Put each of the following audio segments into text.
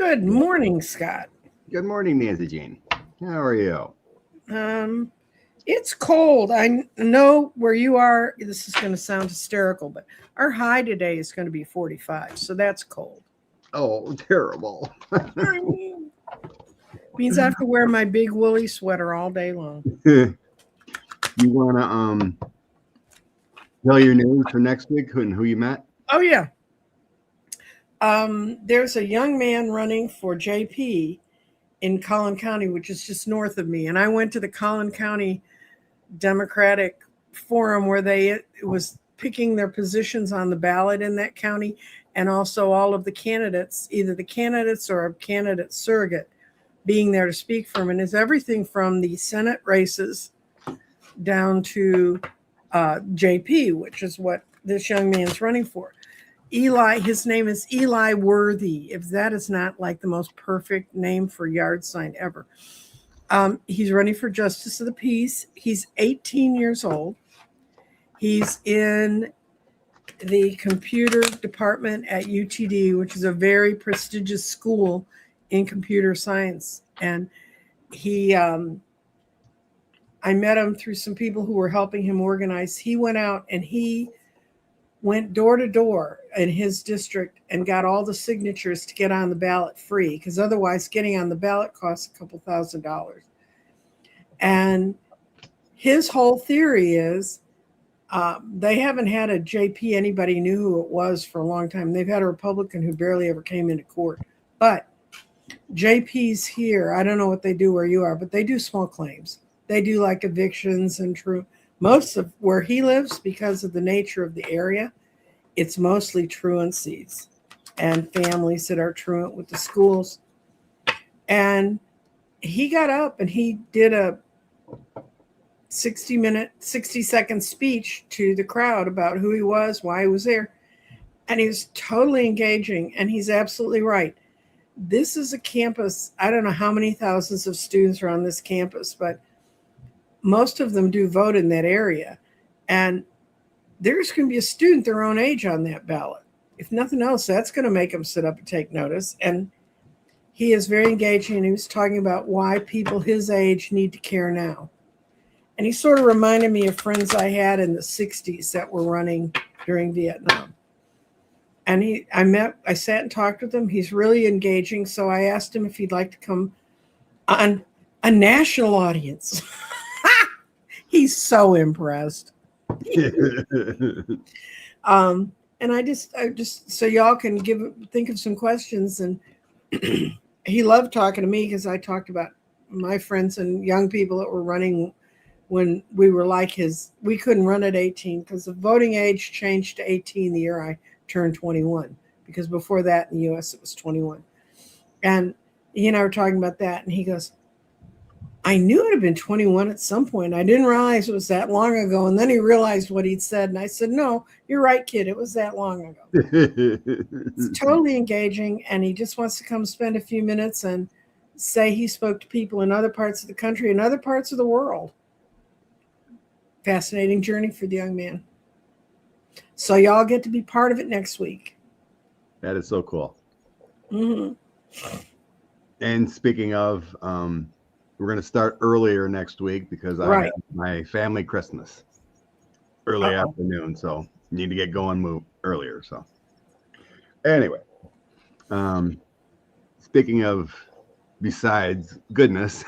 Good morning, Scott. Good morning, Nancy Jean. How are you? Um, it's cold. I know where you are. This is going to sound hysterical, but our high today is going to be 45, so that's cold. Oh, terrible. Means I have to wear my big woolly sweater all day long. You want to tell your news for next week and who you met? Oh yeah. There's a young man running for JP in Collin County, which is just north of me, and I went to the Collin County Democratic Forum where it was picking their positions on the ballot in that county, and also all of the candidates, either the candidates or a candidate surrogate, being there to speak for him. And it's everything from the Senate races down to JP, which is what this young man's running for. Eli, his name is Eli Worthy, if that is not like the most perfect name for yard sign ever. He's running for Justice of the Peace. He's 18 years old. He's in the computer department at UTD, which is a very prestigious school in computer science. And I met him through some people who were helping him organize. He went out and he went door to door in his district and got all the signatures to get on the ballot free, because otherwise getting on the ballot costs a couple $1,000s. And his whole theory is they haven't had a JP anybody knew who it was for a long time. They've had a Republican who barely ever came into court. But JP's here. I don't know what they do where you are, but they do small claims. They do like evictions and most of where he lives, because of the nature of the area, it's mostly truancies and families that are truant with the schools. And he got up and he did a 60-second speech to the crowd about who he was, why he was there. And he was totally engaging. And he's absolutely right. This is a campus. I don't know how many thousands of students are on this campus, but most of them do vote in that area. And there's going to be a student their own age on that ballot. If nothing else, that's going to make them sit up and take notice. And he is very engaging. And he was talking about why people his age need to care now. And he sort of reminded me of friends I had in the 60s that were running during Vietnam. And I sat and talked with him. He's really engaging. So I asked him if he'd like to come on a national audience. He's so impressed. And I just so y'all can think of some questions. And he loved talking to me because I talked about my friends and young people that were running when we were like we couldn't run at 18 because the voting age changed to 18 the year I turned 21, because before that in the US it was 21. And he and I were talking about that, and he goes, I knew it had been 21 at some point. I didn't realize it was that long ago. And then he realized what he'd said. And I said, no, you're right, kid. It was that long ago. It's totally engaging. And he just wants to come spend a few minutes and say he spoke to people in other parts of the country and other parts of the world. Fascinating journey for the young man. So y'all get to be part of it next week. That is so cool. Mm-hmm. And speaking of, we're going to start earlier next week because I have my family Christmas early afternoon. So need to get going, move earlier. So anyway, speaking of besides goodness,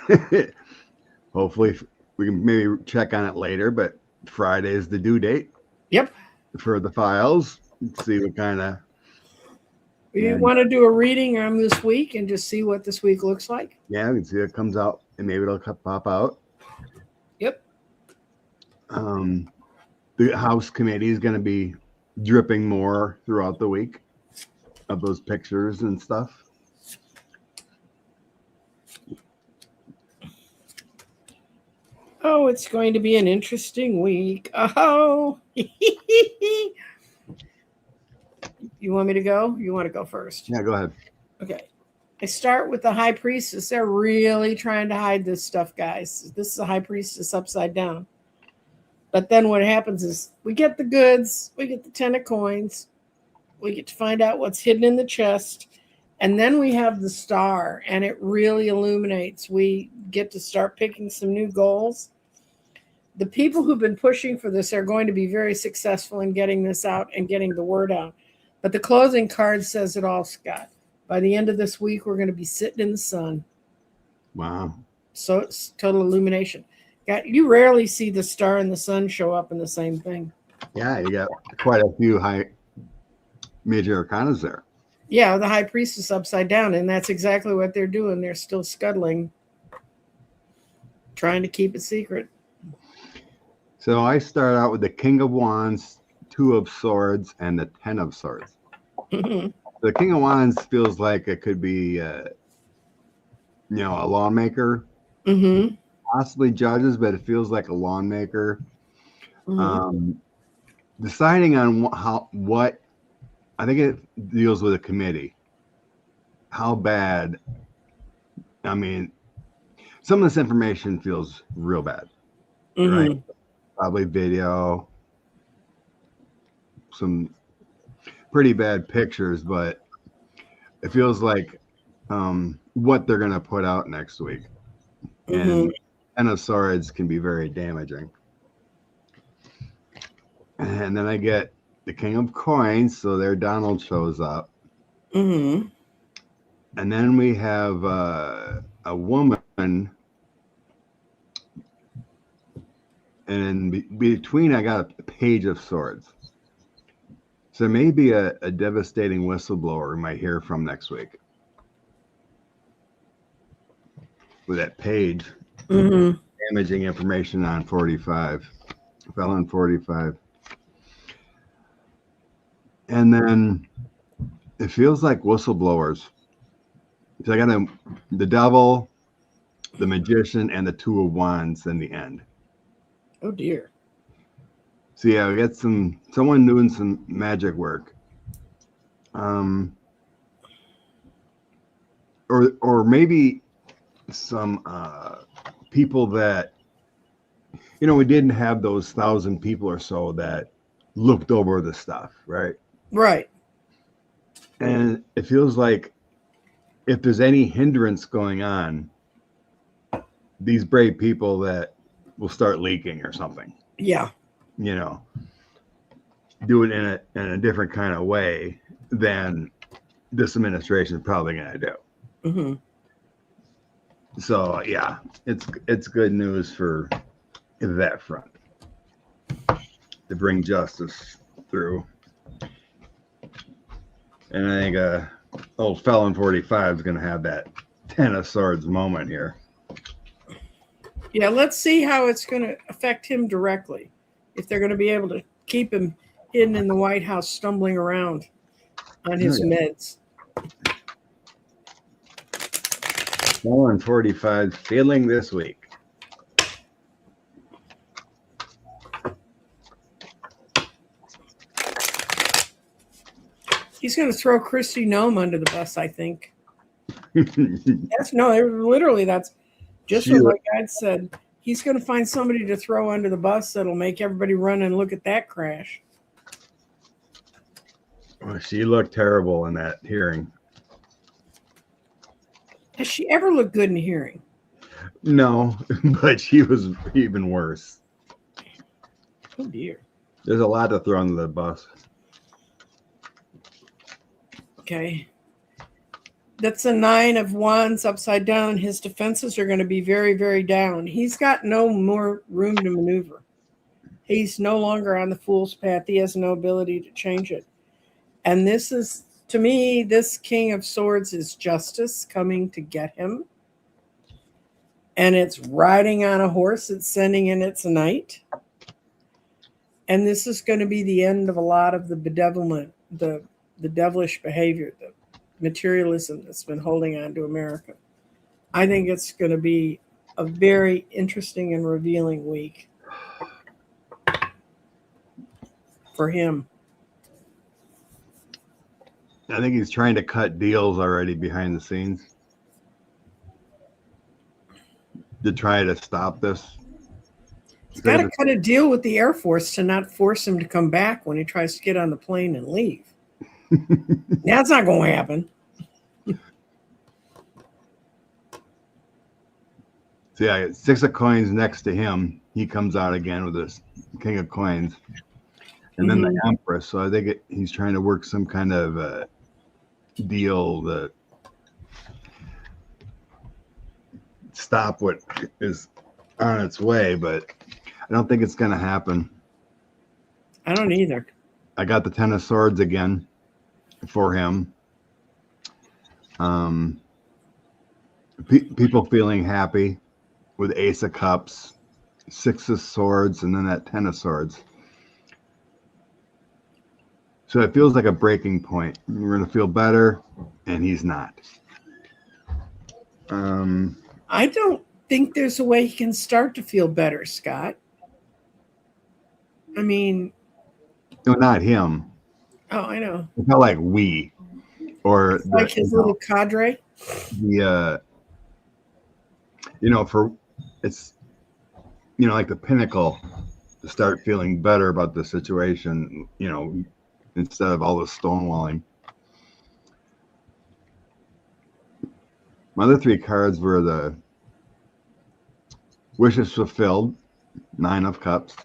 hopefully we can maybe check on it later, but Friday is the due date. Yep. For the files. See what kind of. You want to do a reading on this week and just see what this week looks like? Yeah, we can see it comes out and maybe it'll pop out. Yep. The House committee is going to be dripping more throughout the week of those pictures and stuff. Oh, it's going to be an interesting week. Oh. You want me to go? You want to go first? Yeah, go ahead. Okay. I start with the high priestess. They're really trying to hide this stuff, guys. This is a high priestess upside down. But then what happens is we get the goods. We get the 10 of coins. We get to find out what's hidden in the chest. And then we have the star, and it really illuminates. We get to start picking some new goals. The people who've been pushing for this are going to be very successful in getting this out and getting the word out. But the closing card says it all, Scott. By the end of this week, we're going to be sitting in the sun. Wow. So it's total illumination. You rarely see the star and the sun show up in the same thing. Yeah, you got quite a few high major arcanas there. Yeah, the high priestess upside down, and that's exactly what they're doing. They're still scuttling, trying to keep it secret. So I start out with the King of Wands, Two of Swords, and the Ten of Swords. The King of Wands feels like it could be, a lawmaker, possibly judges, but it feels like a lawmaker. Deciding on what I think it deals with a committee. How bad? I mean, some of this information feels real bad, right? Probably video, some pretty bad pictures, but it feels like what they're going to put out next week. And Ten of Swords can be very damaging. And then I get the King of Coins, so there Donald shows up. And then we have a woman, and in between I got a Page of Swords. So maybe a devastating whistleblower we might hear from next week. With that page, damaging information on 45, felon 45. And then it feels like whistleblowers. So I got the Devil, the Magician, and the Two of Wands in the end. Oh dear. So yeah, we got someone doing some magic work. Or maybe some people that, we didn't have those 1,000 people or so that looked over the stuff, right? Right. And it feels like if there's any hindrance going on, these brave people that will start leaking or something. Yeah. Do it in a different kind of way than this administration is probably going to do. So yeah, it's good news for that front to bring justice through. And I think old felon 45 is going to have that Ten of Swords moment here. Yeah, let's see how it's going to affect him directly. If they're going to be able to keep him hidden in the White House, stumbling around on his meds. Felon 45 failing this week. He's going to throw Christy Nome under the bus, I think. That's just what my guide said. He's going to find somebody to throw under the bus that'll make everybody run and look at that crash. Well, she looked terrible in that hearing. Has she ever looked good in a hearing? No, but she was even worse. Oh, dear. There's a lot to throw under the bus. Okay. That's a 9 of Wands upside down. His defenses are going to be very, very down. He's got no more room to maneuver. He's no longer on the fool's path. He has no ability to change it. And this is, to me, this King of Swords is justice coming to get him. And it's riding on a horse. It's sending in its knight. And this is going to be the end of a lot of the bedevilment, the devilish behavior, the materialism that's been holding on to America. I think it's going to be a very interesting and revealing week for him. I think he's trying to cut deals already behind the scenes to try to stop this. He's got to cut a deal with the Air Force to not force him to come back when he tries to get on the plane and leave. That's not going to happen. So yeah, 6 of coins next to him. He comes out again with this king of coins. And then the Empress. So I think he's trying to work some kind of deal that stop what is on its way, but I don't think it's going to happen. I don't either. I got the 10 of swords again for him. People feeling happy with ace of cups, 6 of swords, and then that 10 of swords. So it feels like a breaking point. We're going to feel better, and he's not. I don't think there's a way he can start to feel better, Scott. I mean... No, not him. Oh, I know. It's not like we. Or it's like his little cadre. The for it's like the pinnacle to start feeling better about the situation, instead of all the stonewalling. My other 3 cards were the wishes fulfilled, 9 of cups,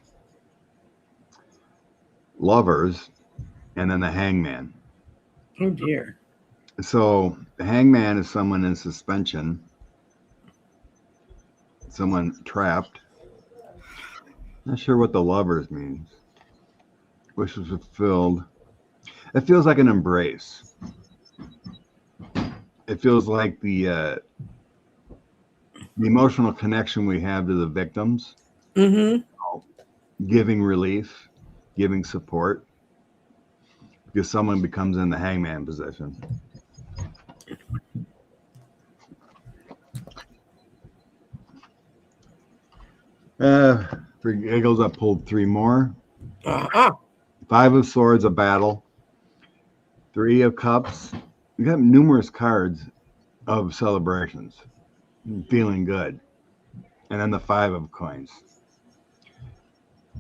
lovers, and then the hangman. Oh dear. So the hangman is someone in suspension, someone trapped. Not sure what the lovers means. Wishes fulfilled. It feels like an embrace. It feels like the emotional connection we have to the victims. Giving relief, giving support, because someone becomes in the hangman position. For giggles, I pulled 3 more. 5 of swords, a battle. 3 of cups. We got numerous cards of celebrations, feeling good, and then the 5 of coins.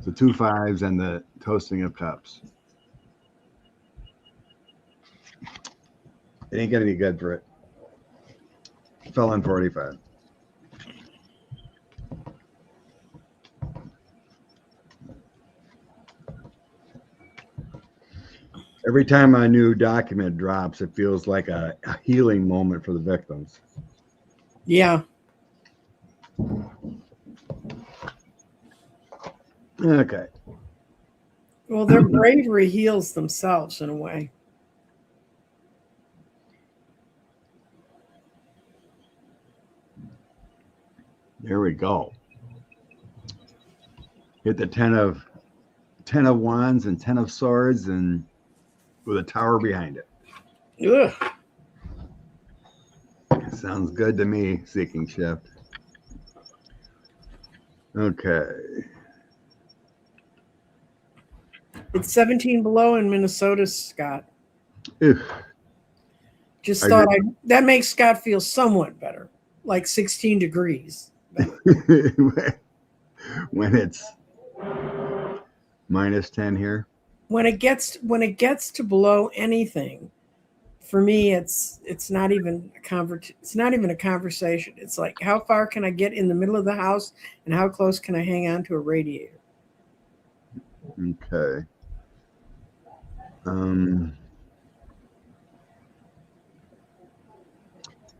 So 2 5s and the toasting of cups. It ain't gonna be good for it. Fell on 45. Every time a new document drops, it feels like a healing moment for the victims. Yeah. Okay. Well, their bravery heals themselves in a way. There we go. Hit the 10 of wands and 10 of swords, and with a tower behind it. Ugh. Sounds good to me, Seeking Shift. Okay. It's 17 below in Minnesota, Scott. Ugh. Just thought that makes Scott feel somewhat better, like 16 degrees. When it's minus 10 here. When it gets to below anything, for me, it's not even a conversation. It's like, how far can I get in the middle of the house, and how close can I hang on to a radiator? Okay.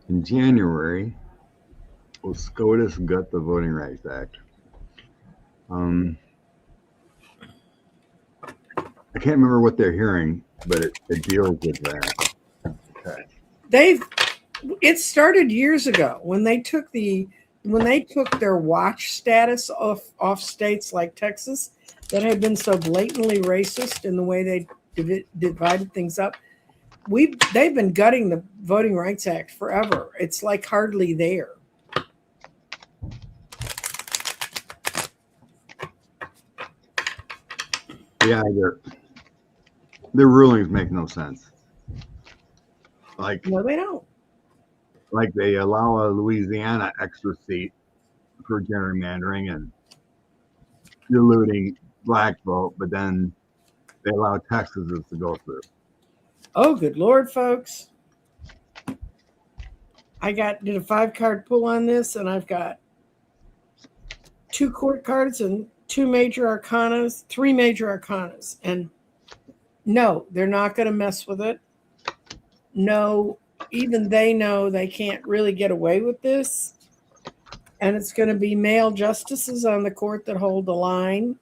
In January, will SCOTUS gut the Voting Rights Act? I can't remember what they're hearing, but it deals with that. Okay. It started years ago when they took their watch status off states like Texas that had been so blatantly racist in the way they divided things up. They've been gutting the Voting Rights Act forever. It's like hardly there. Yeah, their rulings make no sense. No, they don't. Like they allow a Louisiana extra seat for gerrymandering and diluting black vote, but then they allow Texas to go through. Oh, good Lord, folks. I did a 5-card pull on this, and I've got 2 court cards and 2 major arcanas, 3 major arcanas. And no, they're not going to mess with it. No, even they know they can't really get away with this. And it's going to be male justices on the court that hold the line.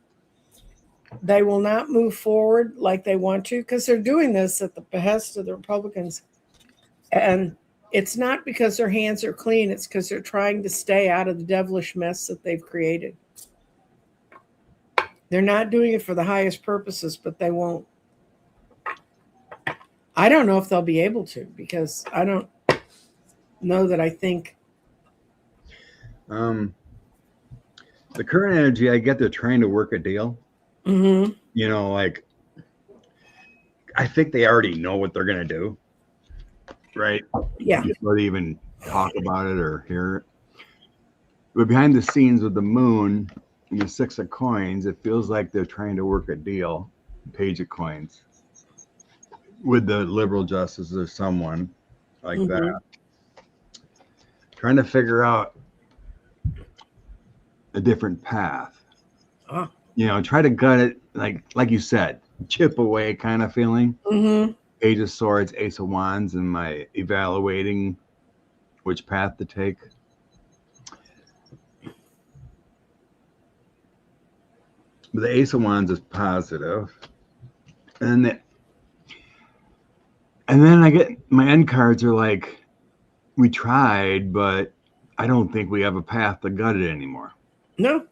They will not move forward like they want to because they're doing this at the behest of the Republicans. And it's not because their hands are clean. It's because they're trying to stay out of the devilish mess that they've created. They're not doing it for the highest purposes, but they won't. I don't know if they'll be able to because I don't know that I think. The current energy, I get they're trying to work a deal. Mm-hmm. You know, like, I think they already know what they're going to do. Right? Yeah. Before they even talk about it or hear it. But behind the scenes with the moon and the 6 of coins, it feels like they're trying to work a deal, page of coins, with the liberal justice or someone like that. Trying to figure out a different path. Oh. You know, try to gut it, like you said, chip away kind of feeling. Mm-hmm. Page of Swords, Ace of Wands, and my evaluating which path to take. But the Ace of Wands is positive. And then I get my end cards are like, we tried, but I don't think we have a path to gut it anymore. No.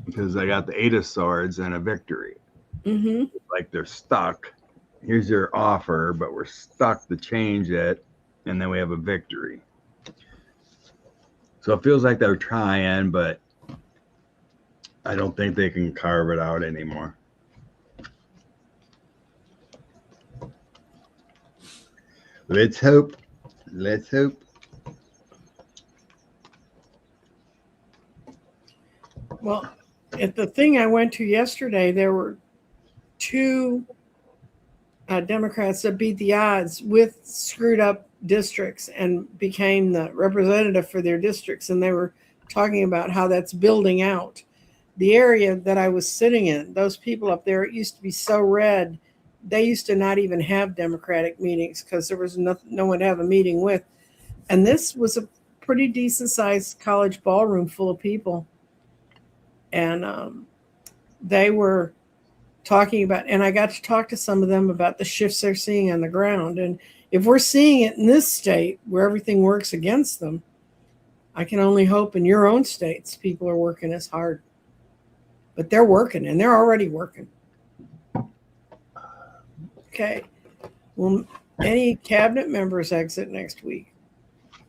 Because I got the 8 of Swords and a victory. Mm-hmm. Like they're stuck. Here's your offer, but we're stuck to change it. And then we have a victory. So it feels like they're trying, but I don't think they can carve it out anymore. Let's hope. Let's hope. Well, at the thing I went to yesterday, there were 2 Democrats that beat the odds with screwed up districts and became the representative for their districts. And they were talking about how that's building out. The area that I was sitting in, those people up there, it used to be so red. They used to not even have Democratic meetings because there was no one to have a meeting with. And this was a pretty decent sized college ballroom full of people. And they were talking about, and I got to talk to some of them about the shifts they're seeing on the ground. And if we're seeing it in this state where everything works against them, I can only hope in your own states people are working as hard. But they're working, and they're already working. Okay. Well, any cabinet members exit next week?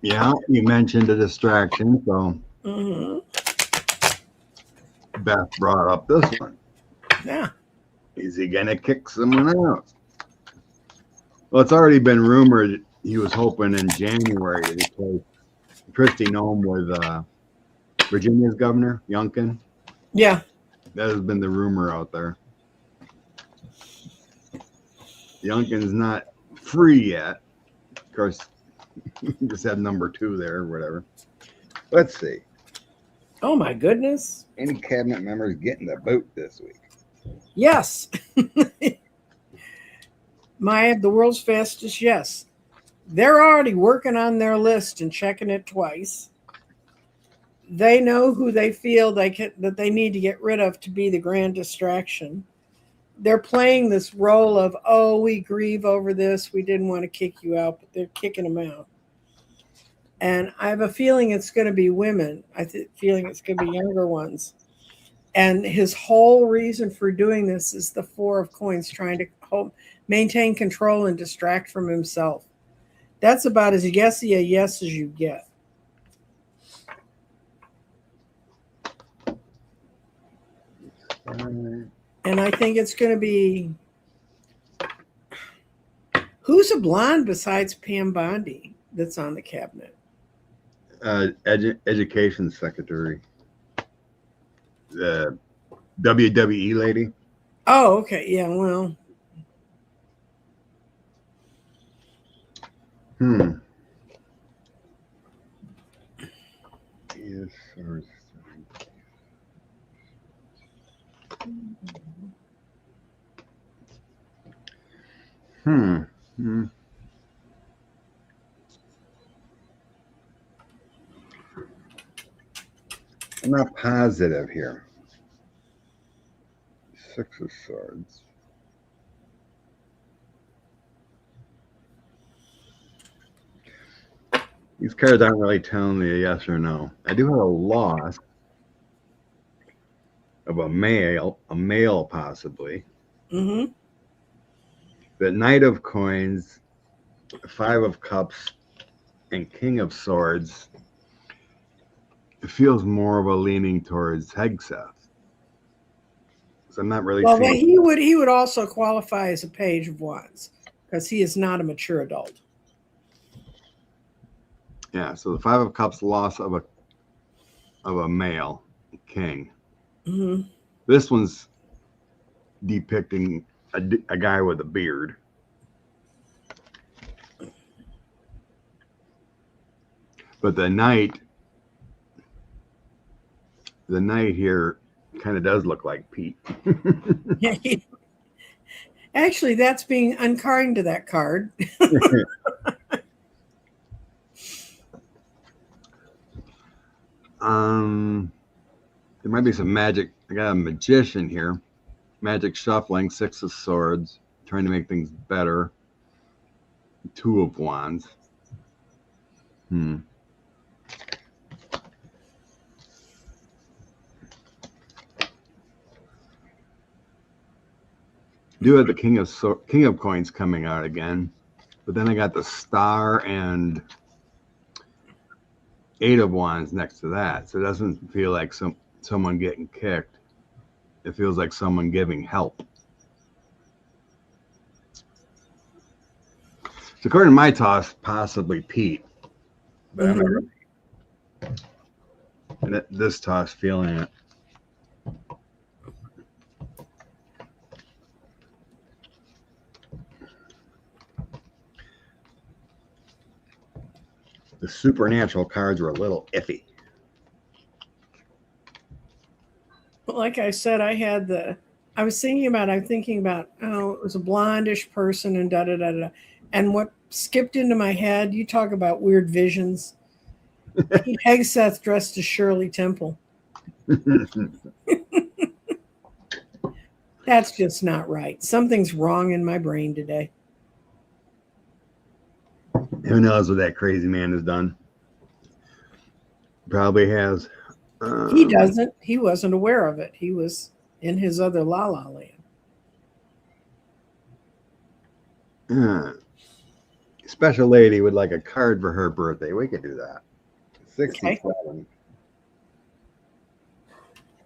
Yeah, you mentioned a distraction, so Beth brought up this one. Yeah. Is he going to kick someone out? Well, it's already been rumored he was hoping in January to replace Kristi Noem with Virginia's governor, Youngkin. Yeah. That has been the rumor out there. Youngkin's not free yet. Of course, you just had number 2 there or whatever. Let's see. Oh, my goodness. Any cabinet members getting the vote this week? Yes. The world's fastest yes. They're already working on their list and checking it twice. They know who they feel that they need to get rid of to be the grand distraction. They're playing this role of, oh, we grieve over this. We didn't want to kick you out, but they're kicking them out. And I have a feeling it's going to be women. Feeling it's going to be younger ones. And his whole reason for doing this is the 4 of coins, trying to maintain control and distract from himself. That's about as yesy a yes as you get. And I think it's going to be, who's a blonde besides Pam Bondi that's on the cabinet? Education secretary. The WWE lady. Oh, okay. Yeah, well. Yes, Hmm. Hmm. I'm not positive here. 6 of Swords. These cards aren't really telling me a yes or no. I do have a loss of a male possibly. Mm-hmm. The Knight of Coins, 5 of Cups, and King of Swords. It feels more of a leaning towards Hegseth. So I'm not really Well, seeing. he would also qualify as a Page of Wands because he is not a mature adult. Yeah, so the 5 of Cups, loss of a male king. Mm-hmm. This one's depicting a guy with a beard. But the knight here kind of does look like Pete. Actually, that's being unkind to that card. There might be some magic. I got a magician here. Magic shuffling, 6 of Swords, trying to make things better. 2 of Wands. Do have the King of Coins coming out again, but then I got the Star and 8 of Wands next to that, so it doesn't feel like someone getting kicked. It feels like someone giving help. So according to my toss, possibly Pete, but I'm not really. And this toss feeling it. The supernatural cards were a little iffy. Like I said, I was thinking about, oh, it was a blondish person and da da da da. And what skipped into my head, you talk about weird visions. Pete Hegseth dressed as Shirley Temple. That's just not right. Something's wrong in my brain today. Who knows what that crazy man has done? Probably has. He doesn't. He wasn't aware of it. He was in his other La La Land. Special lady would like a card for her birthday. We could do that. 67. Okay.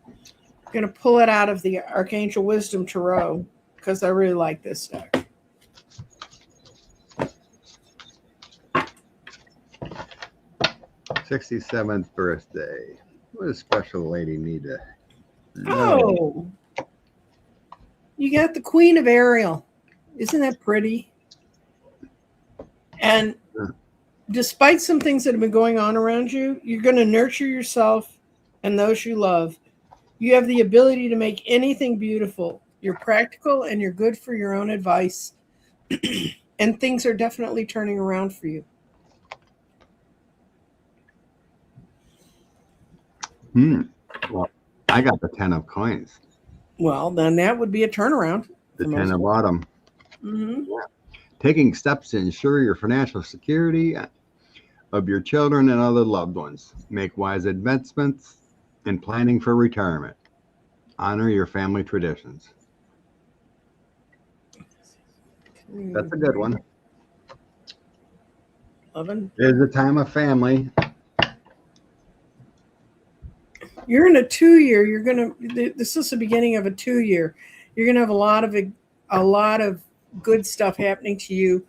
I'm going to pull it out of the Archangel Wisdom Tarot because I really like this deck. '67th birthday. What does special lady need to know? Oh, you got the Queen of Ariel. Isn't that pretty? And despite some things that have been going on around you, you're going to nurture yourself and those you love. You have the ability to make anything beautiful. You're practical and you're good for your own advice. And things are definitely turning around for you. Well, I got the 10 of Coins. Well, then that would be a turnaround. The 10 of Autumn. Mm-hmm. Yeah. Taking steps to ensure your financial security of your children and other loved ones. Make wise investments and planning for retirement. Honor your family traditions. That's a good one. 11. It is a time of family. You're in a 2-year. This is the beginning of a 2-year. You're gonna have a lot of good stuff happening to you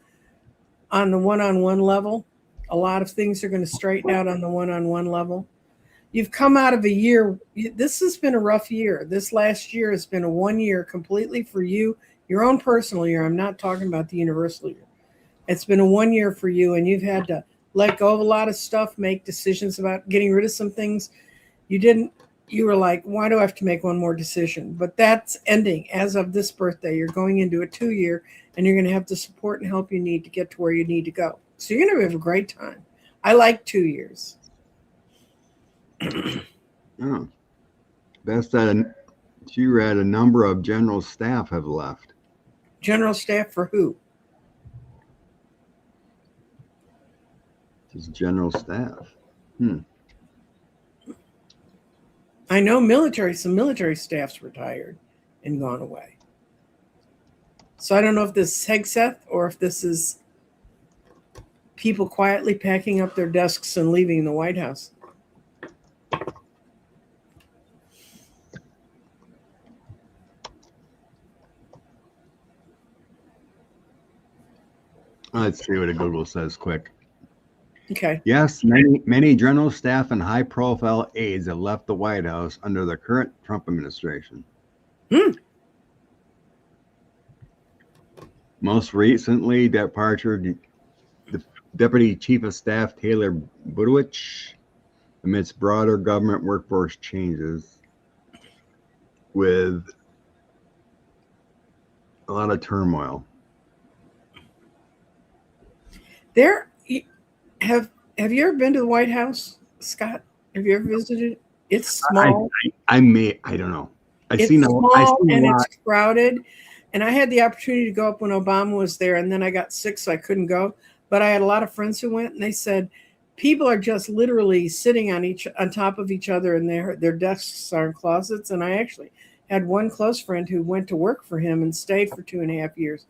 on the one-on-one level. A lot of things are going to straighten out on the one-on-one level. You've come out of a year. This has been a rough year. This last year has been a 1 year completely for you, your own personal year. I'm not talking about the universal year. It's been a 1 year for you, and you've had to let go of a lot of stuff, make decisions about getting rid of some things. You didn't you were like, why do I have to make one more decision? But that's ending as of this birthday. You're going into a 2-year, and you're going to have the support and help you need to get to where you need to go. So you're going to have a great time. I like 2 years. Oh, that's that. She read a number of general staff have left. General staff for who? Just general staff. I know some military staff's retired and gone away. So I don't know if this is Hegseth or if this is people quietly packing up their desks and leaving the White House. Let's see what a Google says quick. Okay. Yes, many general staff and high-profile aides have left the White House under the current Trump administration. Most recently, departure the Deputy Chief of Staff Taylor Budowich amidst broader government workforce changes with a lot of turmoil. Have you ever been to the White House, Scott? Have you ever visited? It's small. I don't know. It's small and it's crowded. And I had the opportunity to go up when Obama was there, and then I got sick, so I couldn't go. But I had a lot of friends who went, and they said people are just literally sitting on top of each other, and their desks are in closets. And I actually had one close friend who went to work for him and stayed for 2.5 years.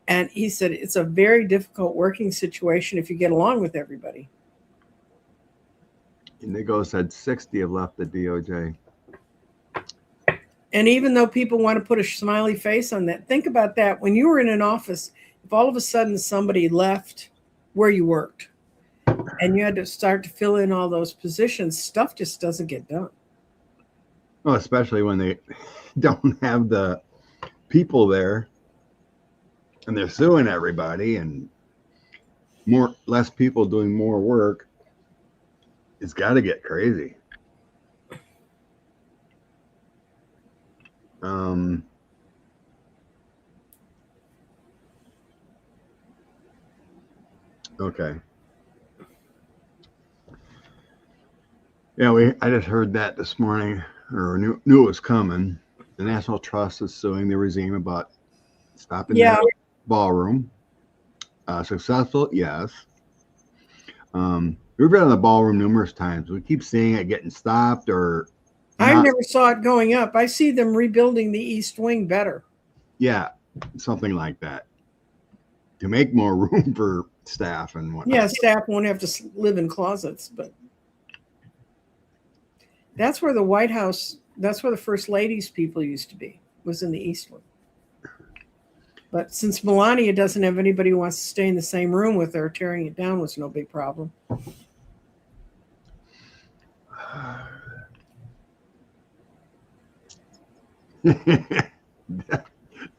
And he said it's a very difficult working situation if you get along with everybody. Indigo said 60 have left the DOJ. And even though people want to put a smiley face on that, think about that. When you were in an office, if all of a sudden somebody left where you worked and you had to start to fill in all those positions, stuff just doesn't get done. Well, especially when they don't have the people there and they're suing everybody and less people doing more work. It's got to get crazy. Okay. Yeah, I just heard that this morning, or knew it was coming. The National Trust is suing the regime about stopping the ballroom. Successful, yes. We've been in the ballroom numerous times. We keep seeing it getting stopped or I never saw it going up. I see them rebuilding the East Wing better. Yeah, something like that. To make more room for staff and whatnot. Yeah, staff won't have to live in closets, but that's where the White House, that's where the First Lady's people used to be, was in the East Wing. But since Melania doesn't have anybody who wants to stay in the same room with her, tearing it down was no big problem.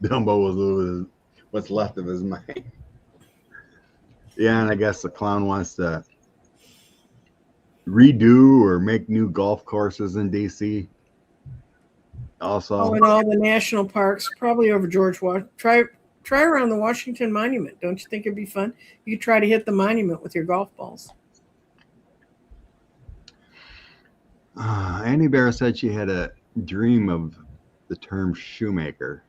Dumbo was losing what's left of his mind. Yeah, and I guess the clown wants to redo or make new golf courses in DC. Also, in all the national parks, probably over George Washington. Try around the Washington Monument. Don't you think it'd be fun? You try to hit the monument with your golf balls. Annie Bear said she had a dream of the term shoemaker.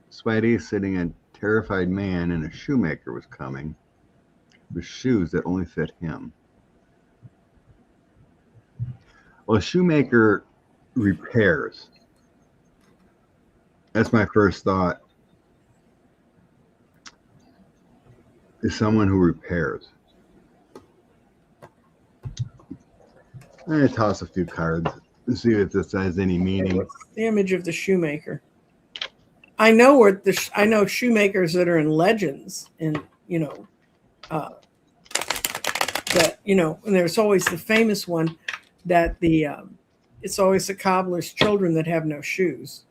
Sweaty, sitting a terrified man, and a shoemaker was coming with shoes that only fit him. Well, a shoemaker repairs. That's my first thought. Is someone who repairs. I'm going to toss a few cards and see if this has any meaning. What's the image of the shoemaker? I know I know shoemakers that are in legends, and and there's always the famous one that it's always the cobbler's children that have no shoes.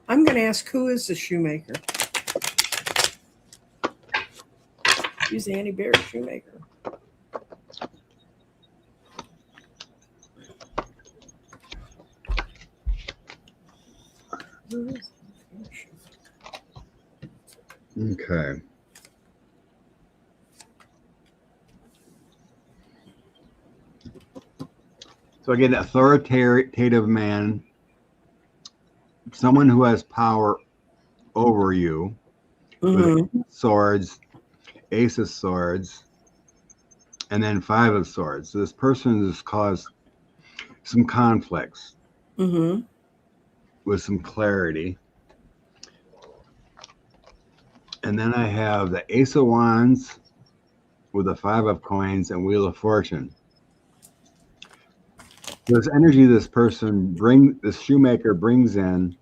I'm going to ask, who is the shoemaker? Who's Annie Bear's shoemaker? Who is Okay. So again, authoritative man, someone who has power over you, with swords, ace of swords, and then 5 of swords. So this person has caused some conflicts with some clarity. And then I have the ace of wands with the 5 of coins and wheel of fortune. This energy this shoemaker brings in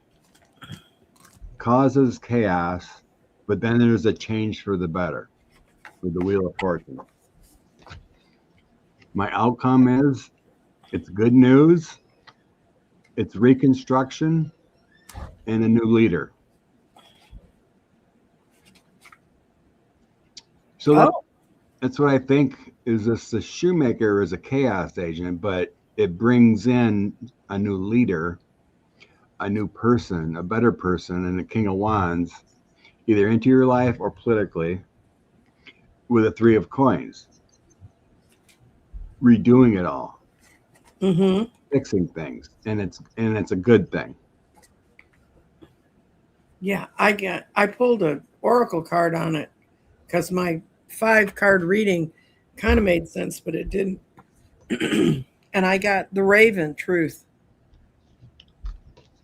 causes chaos, but then there's a change for the better with the wheel of fortune. My outcome is it's good news, it's reconstruction, and a new leader. So that's what I think is this. The shoemaker is a chaos agent, but it brings in a new leader, a new person, a better person, and a king of wands, either into your life or politically, with a 3 of coins. Redoing it all, fixing things, and it's a good thing. Yeah, I pulled an oracle card on it because my 5-card reading kind of made sense, but it didn't. And I got the Raven, truth.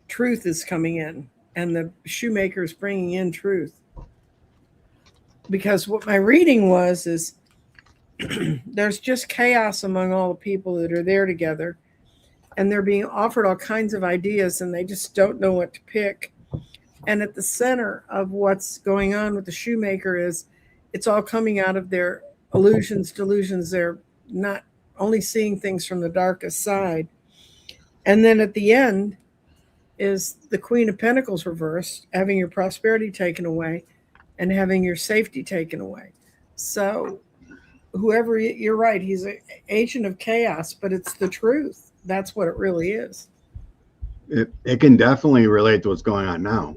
Truth is coming in, and the shoemaker is bringing in truth. Because what my reading was is there's just chaos among all the people that are there together, and they're being offered all kinds of ideas, and they just don't know what to pick. And at the center of what's going on with the shoemaker is it's all coming out of their illusions, delusions. They're not only seeing things from the darkest side. And then at the end is the Queen of Pentacles reversed, having your prosperity taken away and having your safety taken away. So whoever, you're right, he's an agent of chaos, but it's the truth. That's what it really is. It can definitely relate to what's going on now.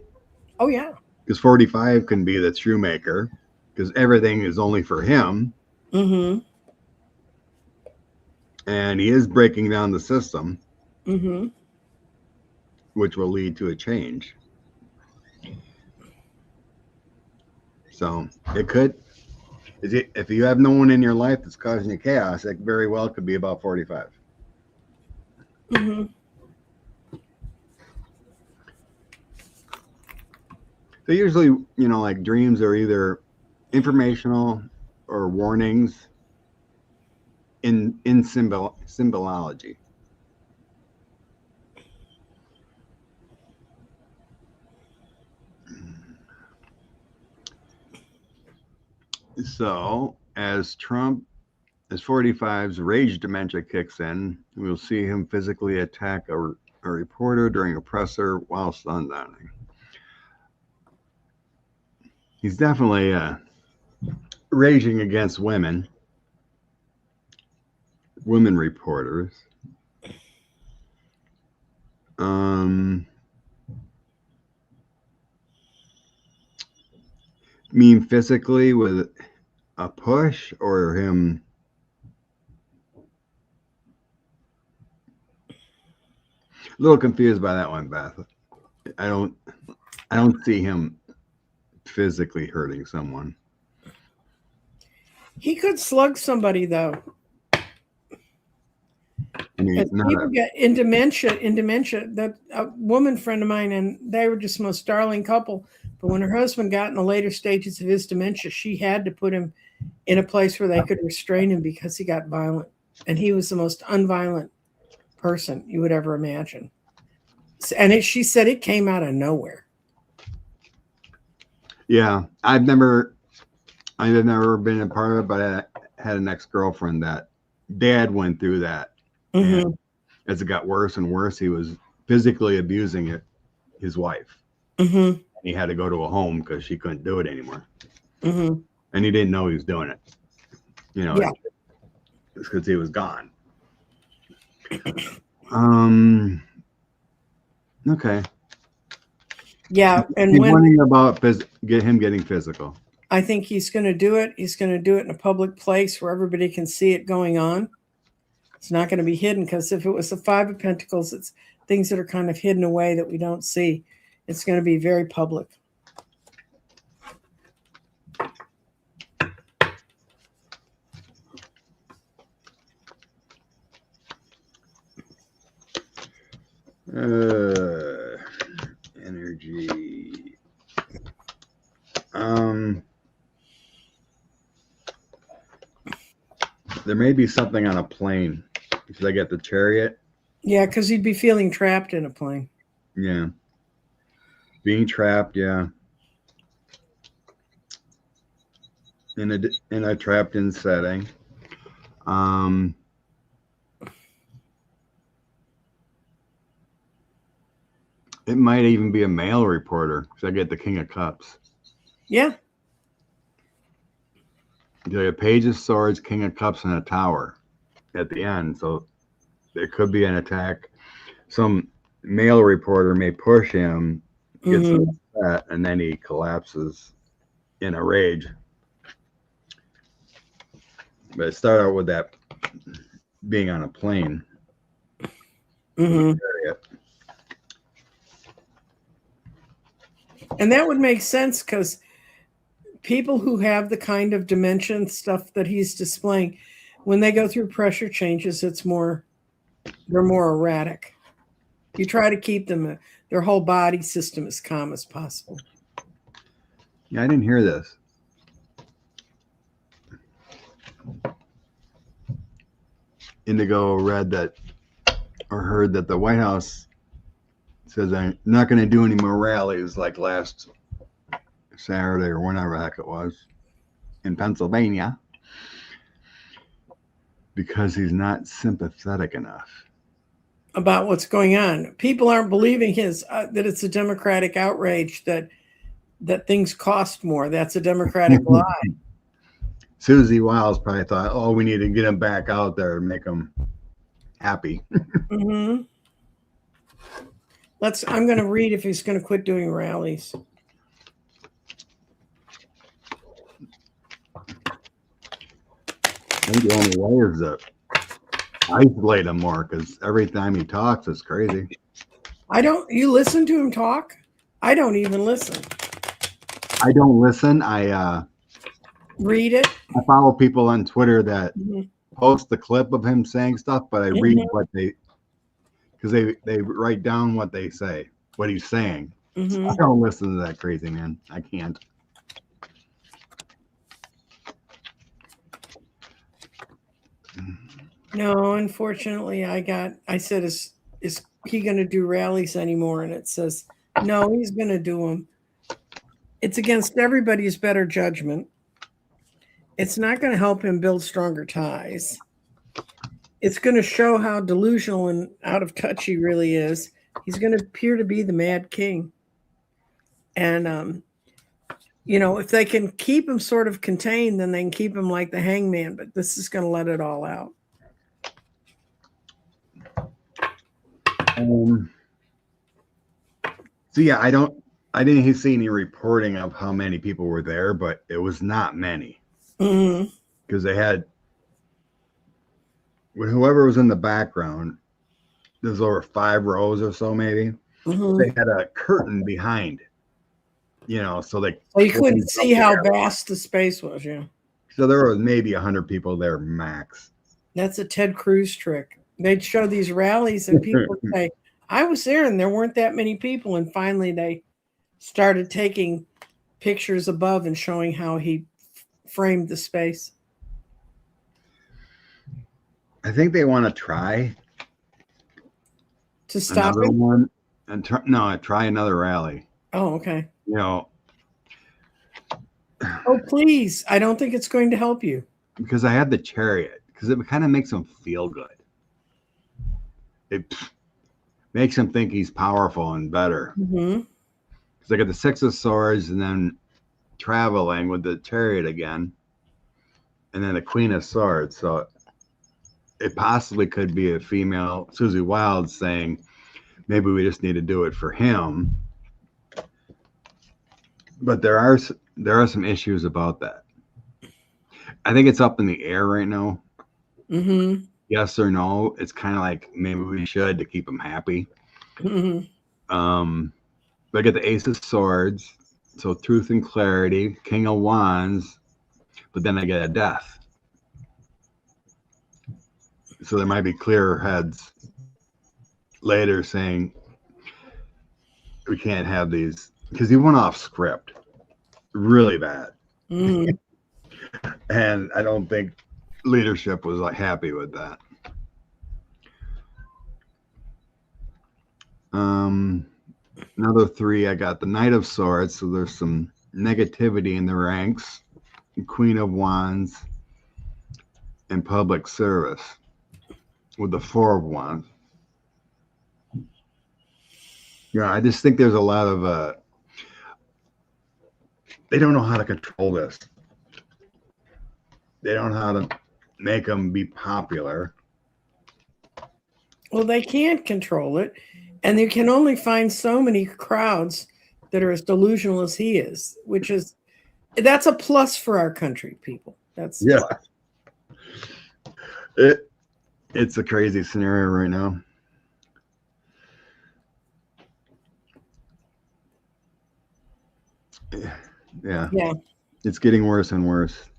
Oh, yeah. Because 45 can be the shoemaker, because everything is only for him. And he is breaking down the system, which will lead to a change. So it could, if you have no one in your life that's causing you chaos, it very well could be about 45. So usually, like dreams are either informational or warnings in symbology. So as 45's rage dementia kicks in, we'll see him physically attack a reporter during a presser while sundowning. He's definitely raging against women reporters. Mean physically with a push, or him a little confused by that one, Beth. I don't see him physically hurting someone. He could slug somebody, though. I mean, as people get in dementia, that a woman friend of mine, and they were just the most darling couple. But when her husband got in the later stages of his dementia, she had to put him in a place where they could restrain him because he got violent. And he was the most unviolent person you would ever imagine. And she said it came out of nowhere. Yeah, I've never been a part of it, but I had an ex-girlfriend that dad went through that. And as it got worse and worse, he was physically abusing his wife. Mm-hmm. He had to go to a home because she couldn't do it anymore. Mm-hmm. And he didn't know he was doing it. Yeah. It's because he was gone. Okay. Yeah. And He's when wondering about him getting physical. I think he's going to do it, he's going to do it in a public place where everybody can see it going on. It's not going to be hidden, because if it was the Five of Pentacles, it's things that are kind of hidden away that we don't see. It's going to be very public. Energy. There may be something on a plane. Should I get the Chariot? Yeah, because he'd be feeling trapped in a plane. Yeah. Being trapped, yeah. In a trapped in setting. It might even be a male reporter, because I get the King of Cups. Yeah. You have Page of Swords, King of Cups, and a Tower at the end. So there could be an attack. Some male reporter may push him, gets upset, and then he collapses in a rage. But it started out with that being on a plane. Mm-hmm. And that would make sense, because people who have the kind of dimension stuff that he's displaying, when they go through pressure changes, they're more erratic. You try to keep them, their whole body system as calm as possible. Yeah, I didn't hear this. Indigo read that, or heard that the White House says I'm not going to do any more rallies like last Saturday or whenever the heck it was in Pennsylvania, because he's not sympathetic enough about what's going on. People aren't believing that it's a Democratic outrage that things cost more. That's a Democratic lie. Susie Wiles probably thought, oh, we need to get him back out there and make him happy. Mm-hmm. I'm going to read if he's going to quit doing rallies. I think the only way is that isolate him more, because every time he talks, it's crazy. You listen to him talk? I don't even listen. I don't listen. I read it. I follow people on Twitter that post the clip of him saying stuff, but I read what because they write down what they say, what he's saying. So I don't listen to that crazy man. I can't. No, unfortunately, I said, is he going to do rallies anymore? And it says, no, he's going to do them. It's against everybody's better judgment. It's not going to help him build stronger ties. It's going to show how delusional and out of touch he really is. He's going to appear to be the Mad King. And, if they can keep him sort of contained, then they can keep him like the Hangman. But this is going to let it all out. So yeah, I didn't see any reporting of how many people were there, but it was not many, because they had, whoever was in the background, there's over 5 rows or so maybe. They had a curtain behind, so you couldn't see how vast the space was. Yeah. So there was maybe 100 people there max. That's a Ted Cruz trick. They'd show these rallies and people would say, I was there and there weren't that many people. And finally they started taking pictures above and showing how he framed the space. I think they want to try to stop another one and try another rally. Oh, okay. Oh, please. I don't think it's going to help you. Because I had the Chariot, because it kind of makes him feel good. It makes him think he's powerful and better. I got the Six of Swords and then traveling with the Chariot again, and then the Queen of Swords. So it possibly could be a female Susie Wild saying, maybe we just need to do it for him. But there are some issues about that. I think it's up in the air right now. Mm-hmm. Yes or no. It's kind of like maybe we should to keep him happy. Mm-hmm. But I get the Ace of Swords, so truth and clarity, King of Wands, but then I get a death. So there might be clearer heads later saying we can't have these, because he went off script really bad. Mm-hmm. And I don't think leadership was like happy with that. Another 3, I got the Knight of Swords, so there's some negativity in the ranks, Queen of Wands, and public service with the 4 of Wands. Yeah, I just think there's a lot of they don't know how to control this. They don't know how to make them be popular. Well, they can't control it, and they can only find so many crowds that are as delusional as he is, that's a plus for our country, people. That's Yeah. It's a crazy scenario right now. Yeah. It's getting worse and worse.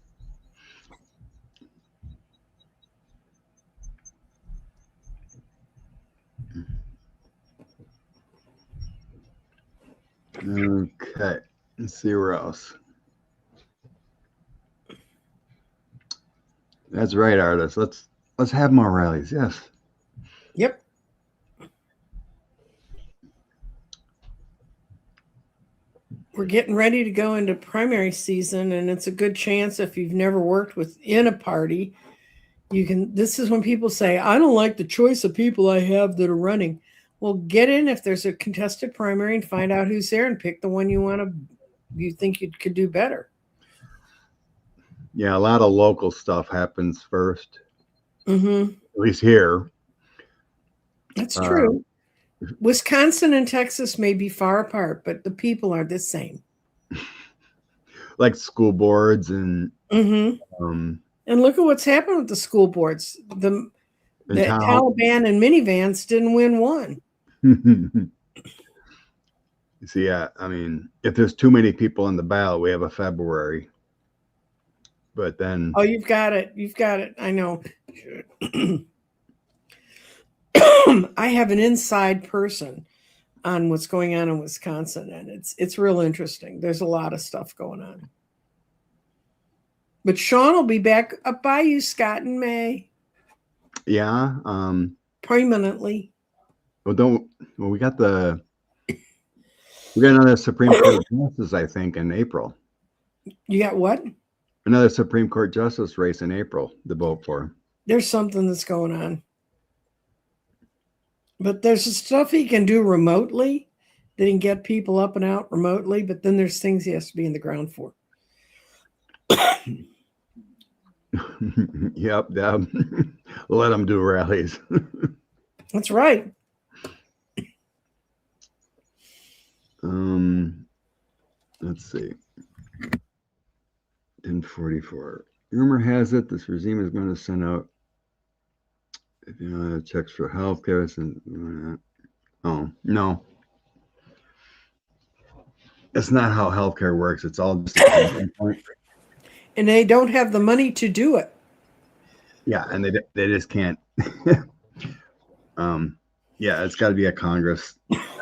Okay, let's see where else. That's right, artists. Let's have more rallies. Yes. Yep. We're getting ready to go into primary season, and it's a good chance if you've never worked within a party, this is when people say, I don't like the choice of people I have that are running. Well, get in if there's a contested primary and find out who's there and pick the one you think you could do better. Yeah, a lot of local stuff happens first. Mm-hmm. At least here. That's true. Wisconsin and Texas may be far apart, but the people are the same. Like school boards and and look at what's happened with the school boards. The Taliban and minivans didn't win one. See, yeah, I mean, if there's too many people in the ballot, we have a February. But then you've got it. I know. I have an inside person on what's going on in Wisconsin, and it's real interesting. There's a lot of stuff going on. But Sean will be back up by you, Scott, in May. Yeah. Permanently. We got another Supreme Court justice, I think, in April. You got what? Another Supreme Court justice race in April to vote for. There's something that's going on. But there's stuff he can do remotely that he can get people up and out remotely, but then there's things he has to be in the ground for. Yep, Deb. Let him do rallies. That's right. Let's see. 1044. Rumor has it this regime is going to send out checks for healthcare. Oh, no. That's not how healthcare works. It's all just a point. And they don't have the money to do it. Yeah, and they just can't. Yeah, it's got to be a Congress.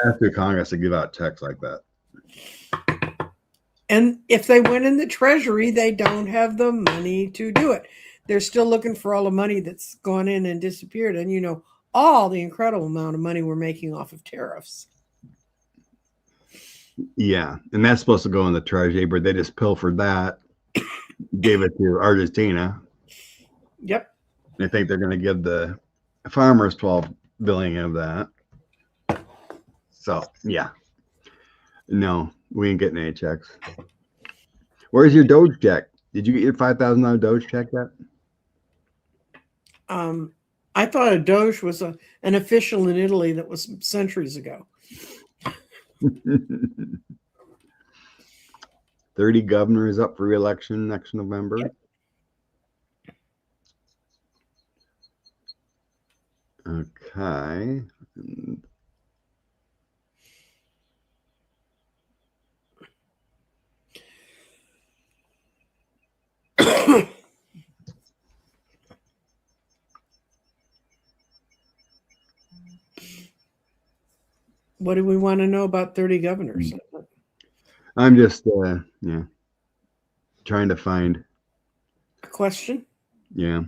After Congress to give out checks like that. And if they went in the Treasury, they don't have the money to do it. They're still looking for all the money that's gone in and disappeared. And all the incredible amount of money we're making off of tariffs. Yeah, and that's supposed to go in the Treasury, but they just pilfered that, gave it to Argentina. Yep. I think they're going to give the farmers $12 billion of that. So yeah, No, we ain't getting any checks. Where's your Doge check? Did you get your $5,000 Doge check yet? I thought a Doge was an official in Italy that was centuries ago. 30 governors up for re-election next November. Yep. Okay. What do we want to know about 30 governors? I'm just trying to find A question? Yeah,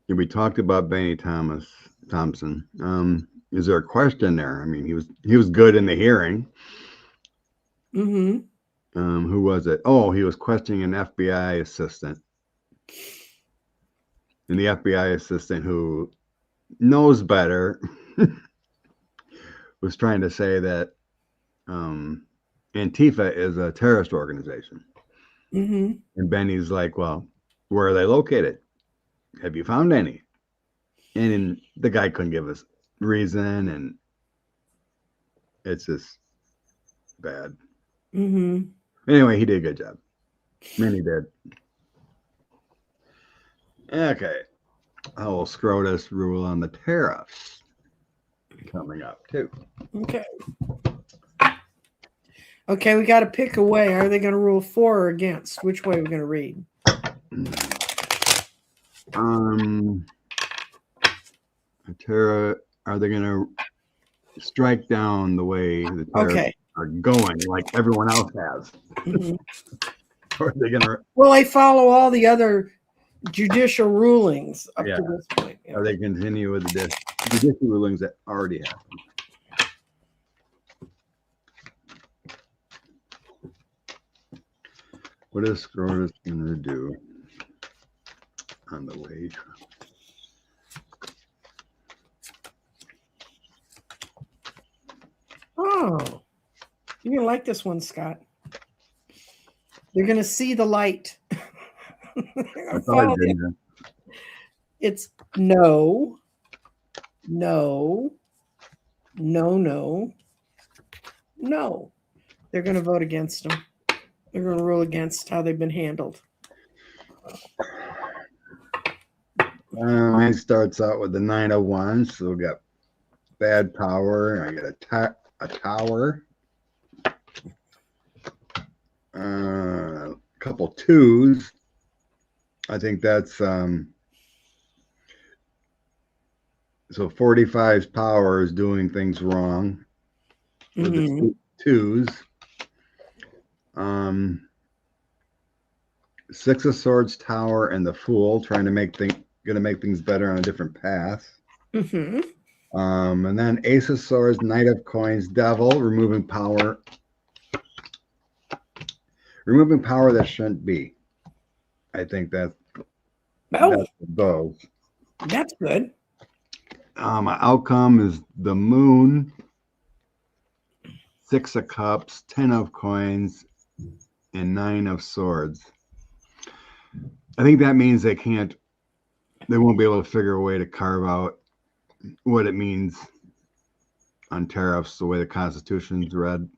we talked about Benny Thompson. Is there a question there? I mean, he was good in the hearing. Mm-hmm. Who was it? Oh, he was questioning an FBI assistant. And the FBI assistant, who knows better, was trying to say that Antifa is a terrorist organization. Mm-hmm. And Benny's like, well, where are they located? Have you found any? And the guy couldn't give us reason, and it's just bad. Mm-hmm. Anyway, he did a good job. I mean, he did. Okay. I will SCROTUS rule on the tariffs coming up, too. Okay. Okay, we got to pick a way. Are they going to rule for or against? Which way are we going to read? Are they going to strike down the way the tariffs are going, like everyone else has? Mm-hmm. Or are they going to? Well, they follow all the other judicial rulings up to this point. Are they continue with the judicial rulings that already happened? What is SCROTUS going to do on the wage? Oh, you're going to like this one, Scott. You're going to see the light. It's no, no, no, no, no. They're going to vote against them. They're going to rule against how they've been handled. Mine starts out with the 9 of Wands, so we got bad power. I get a tower. A couple twos. I think that's so 45's power is doing things wrong with the twos. 6 of Swords, Tower, and the Fool, trying to make things better on a different path. Mm-hmm. And then Ace of Swords, Knight of Coins, Devil, removing power that shouldn't be. I think that's those. That's good. My outcome is the Moon, 6 of Cups, 10 of Coins, and 9 of Swords. I think that means they won't be able to figure a way to carve out what it means on tariffs the way the Constitution's read.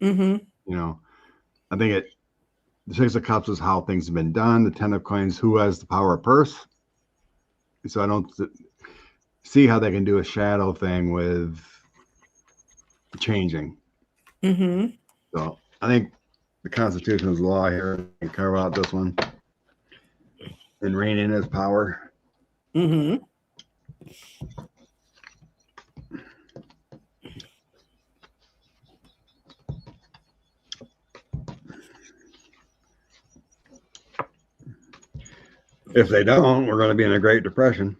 Mm-hmm. You know, I think the 6 of Cups is how things have been done. The 10 of Coins, who has the power of purse. So I don't see how they can do a shadow thing with changing. Mm-hmm. So I think the Constitution's law here can carve out this one and rein in his power. Mm-hmm. If they don't, we're going to be in a Great Depression.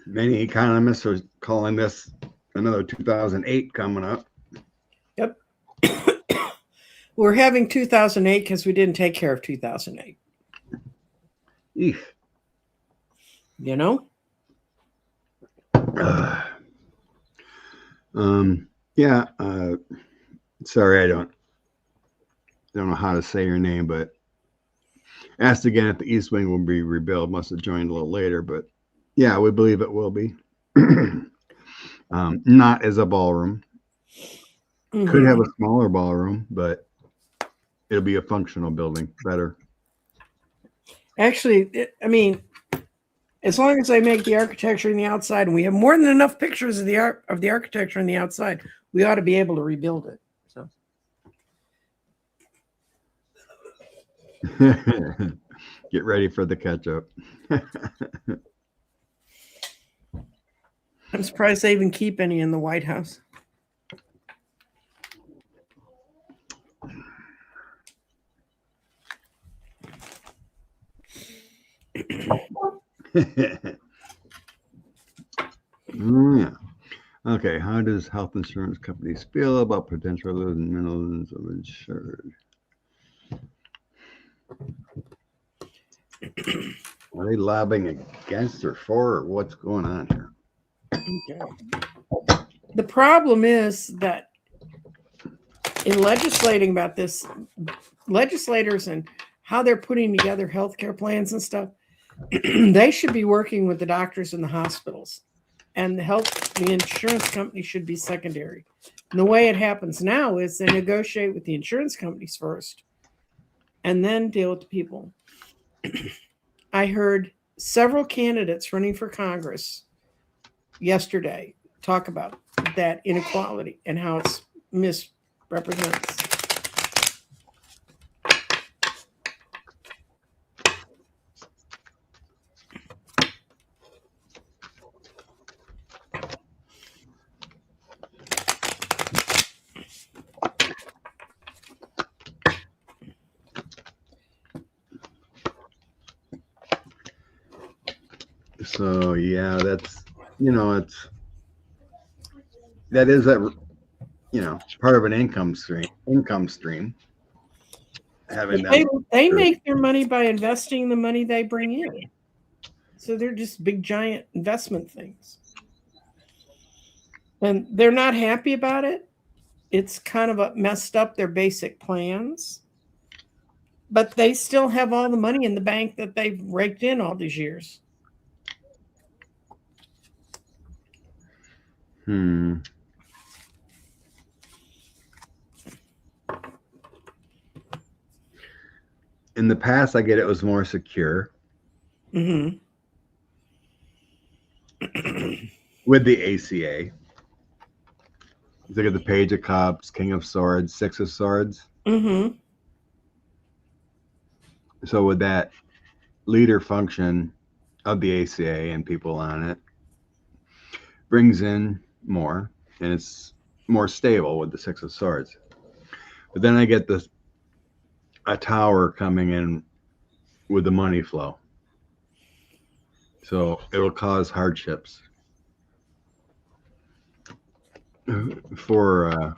Many economists are calling this another 2008 coming up. Yep. We're having 2008 because we didn't take care of 2008. Eesh. You know? Yeah. Sorry, I don't know how to say your name, but asked again if the East Wing will be rebuilt. Must have joined a little later, but yeah, we believe it will be. Not as a ballroom. Could have a smaller ballroom, but it'll be a functional building. Better. Actually, I mean, as long as they make the architecture on the outside, and we have more than enough pictures of the architecture on the outside, we ought to be able to rebuild it. So, get ready for the catch up. I'm surprised they even keep any in the White House. Yeah. Okay. How does health insurance companies feel about potential losing millions of insured? Are they lobbying against or for, or what's going on here? Okay. The problem is that in legislating about this, legislators and how they're putting together healthcare plans and stuff, they should be working with the doctors and the hospitals, and the insurance company should be secondary. And the way it happens now is they negotiate with the insurance companies first and then deal with the people. I heard several candidates running for Congress yesterday talk about that inequality and how it's misrepresents. So yeah, that's that is a part of an income stream. Having They make their money by investing the money they bring in. So they're just big giant investment things. And they're not happy about it. It's kind of messed up their basic plans. But they still have all the money in the bank that they've raked in all these years. In the past, I get it was more secure. Mm-hmm. With the ACA. Look at the Page of Cups, King of Swords, Six of Swords. Mm-hmm. So with that leader function of the ACA and people on it, brings in more, and it's more stable with the Six of Swords. But then I get a tower coming in with the money flow. So it'll cause hardships for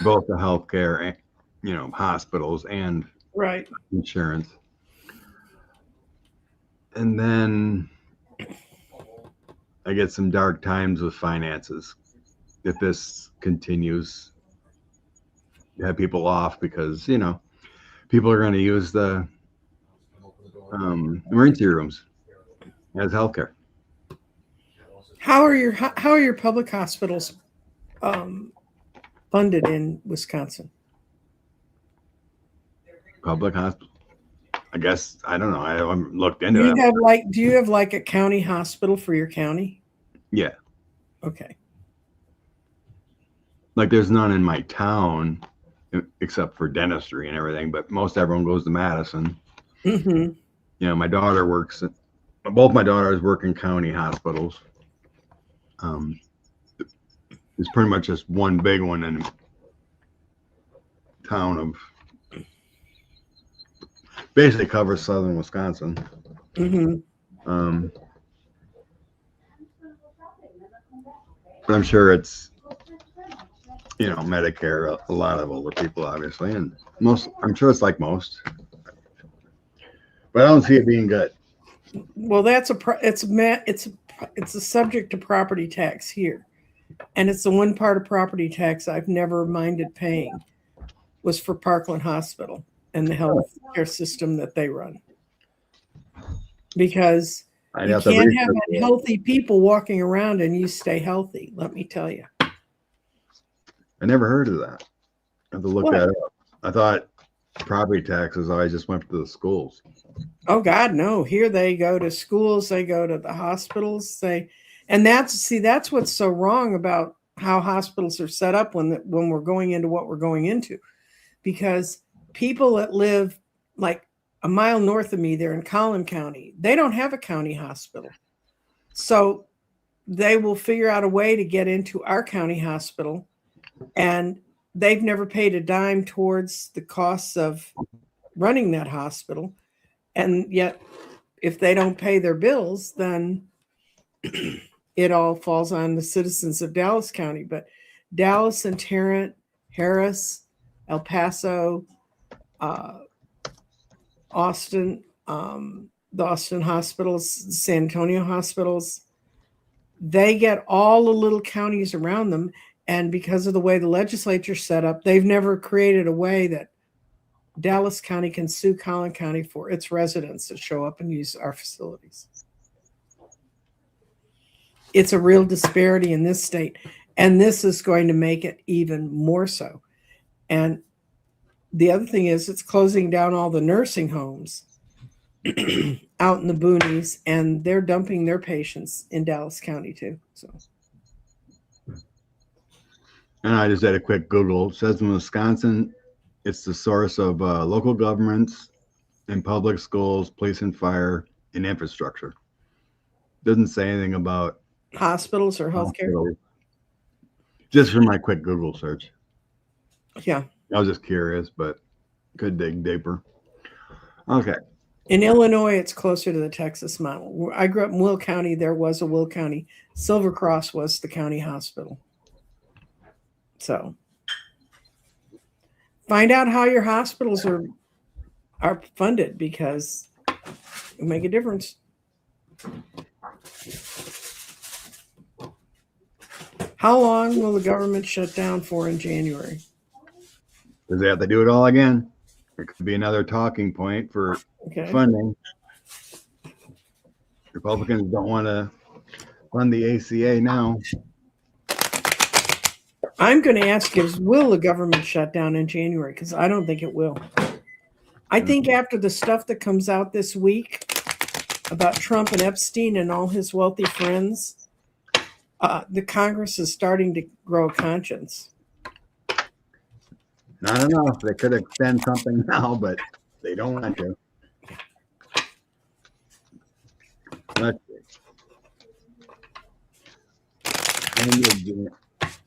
both the healthcare, hospitals and Right. insurance. And then I get some dark times with finances if this continues. You have people off because people are going to use the emergency rooms as healthcare. How are your public hospitals funded in Wisconsin? Public hospital. I guess I don't know. I haven't looked into it. Do you have like a county hospital for your county? Yeah. Okay. Like there's none in my town except for dentistry and everything, but most everyone goes to Madison. Mm-hmm. My daughter both my daughters work in county hospitals. There's pretty much just one big one in town of basically covers southern Wisconsin. Mm-hmm. But I'm sure it's Medicare, a lot of older people obviously, and I'm sure it's like most, but I don't see it being good. Well, it's a subject to property tax here, and it's the one part of property tax I've never minded paying was for Parkland Hospital and the health care system that they run, because I'd you have to can't have research it. unhealthy people walking around and you stay healthy. Let me tell you. I never heard of that. I have to look What? that up. I thought property taxes always just went to the schools. Oh God, no. Here they go to schools, they go to the hospitals, and that's what's so wrong about how hospitals are set up when we're going into what we're going into. Because people that live like a mile north of me, they're in Collin County, they don't have a county hospital. So they will figure out a way to get into our county hospital, and they've never paid a dime towards the costs of running that hospital. And yet, if they don't pay their bills, then it all falls on the citizens of Dallas County. But Dallas and Tarrant, Harris, El Paso, Austin, the Austin hospitals, San Antonio hospitals, they get all the little counties around them. And because of the way the legislature's set up, they've never created a way that Dallas County can sue Collin County for its residents that show up and use our facilities. It's a real disparity in this state, and this is going to make it even more so. And the other thing is it's closing down all the nursing homes out in the boonies, and they're dumping their patients in Dallas County too. So, And I just had a quick Google. It says in Wisconsin, it's the source of local governments and public schools, police and fire, and infrastructure. Doesn't say anything about hospitals or healthcare. hospitals. Just from my quick Google search. Yeah. I was just curious, but could dig deeper. Okay. In Illinois, it's closer to the Texas model. I grew up in Will County. There was a Will County. Silver Cross was the county hospital. So find out how your hospitals are funded, because it'll make a difference. How long will the government shut down for in January? Because they have to do it all again. It could be another talking point for funding. Republicans don't want to fund the ACA now. I'm going to ask you, will the government shut down in January? Because I don't think it will. I think after the stuff that comes out this week about Trump and Epstein and all his wealthy friends, the Congress is starting to grow a conscience. I don't know. They could extend something now, but they don't want to. Let's see.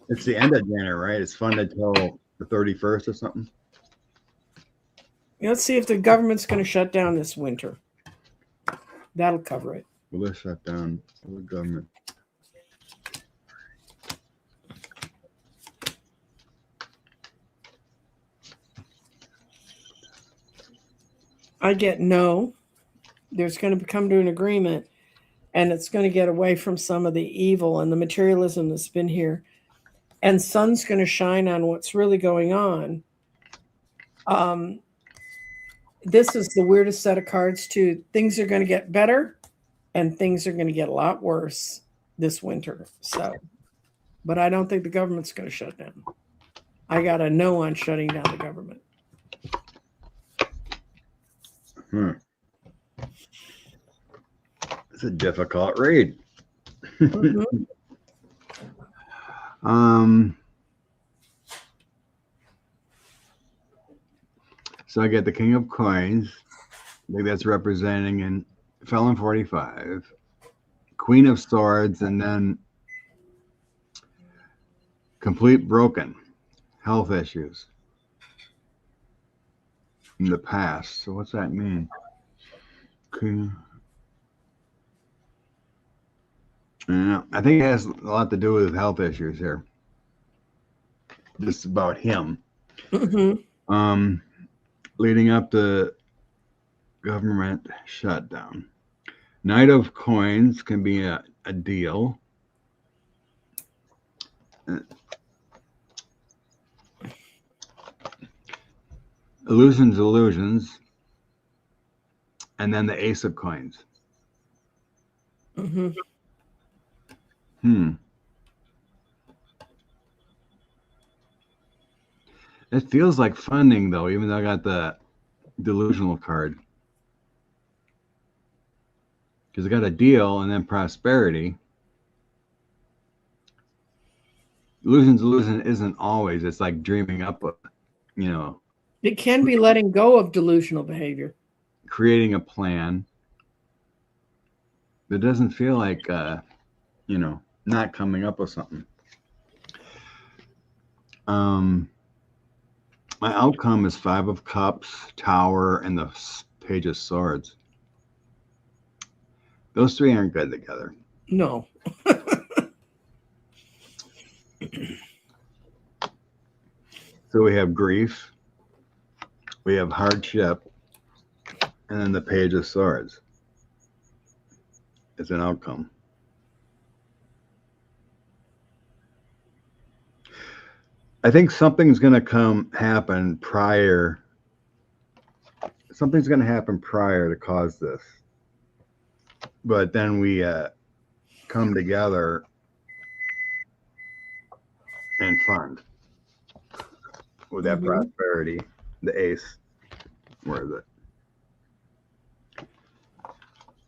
It's the end of January, right? It's funded till the 31st or something. Let's see if the government's going to shut down this winter. That'll cover it. Will they shut down the government? I get no. There's going to come to an agreement, and it's going to get away from some of the evil and the materialism that's been here. And sun's going to shine on what's really going on. This is the weirdest set of cards too. Things are going to get better, and things are going to get a lot worse this winter. So, but I don't think the government's going to shut down. I got a no on shutting down the government. It's a difficult read. Mm-hmm. So I get the King of Coins. I think that's representing in Felon 45, Queen of Swords, and then complete broken health issues in the past. So what's that mean? I think it has a lot to do with health issues here. Just about him. Leading up to government shutdown. Knight of Coins can be a deal. Illusions. And then the Ace of Coins. Mm-hmm. It feels like funding, though, even though I got the delusional card. Because I got a deal and then prosperity. Illusion isn't always. It's like dreaming up, It can be letting go of delusional behavior. Creating a plan. It doesn't feel like, not coming up with something. My outcome is 5 of Cups, Tower, and the Page of Swords. Those three aren't good together. No. So we have grief, we have hardship, and then the Page of Swords. It's an outcome. I think something's going to happen prior. Something's going to happen prior to cause this. But then we come together and fund with that prosperity. The Ace. Where is it?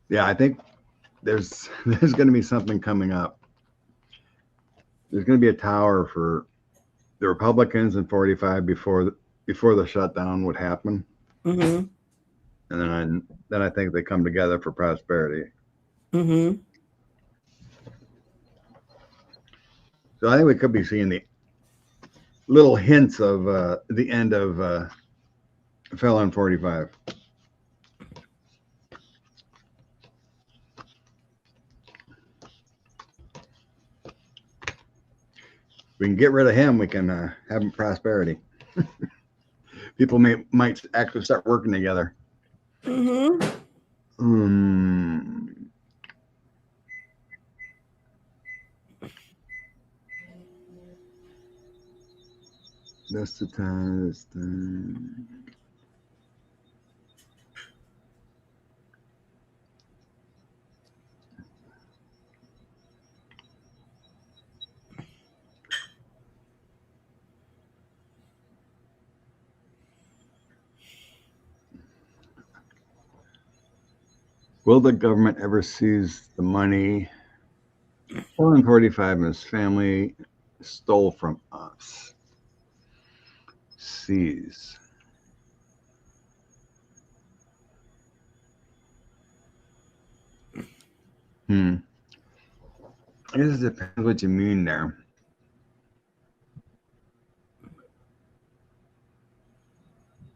Yeah, I think there's going to be something coming up. There's going to be a tower for the Republicans in 45 before the shutdown would happen. Mm-hmm. And then I think they come together for prosperity. Mm-hmm. So I think we could be seeing the little hints of the end of Felon 45. We can get rid of him. We can have him prosperity. People might actually start working together. Mm-hmm. That's the time. Will the government ever seize the money Felon 45 and his family stole from us? Seize. I guess it depends what you mean there.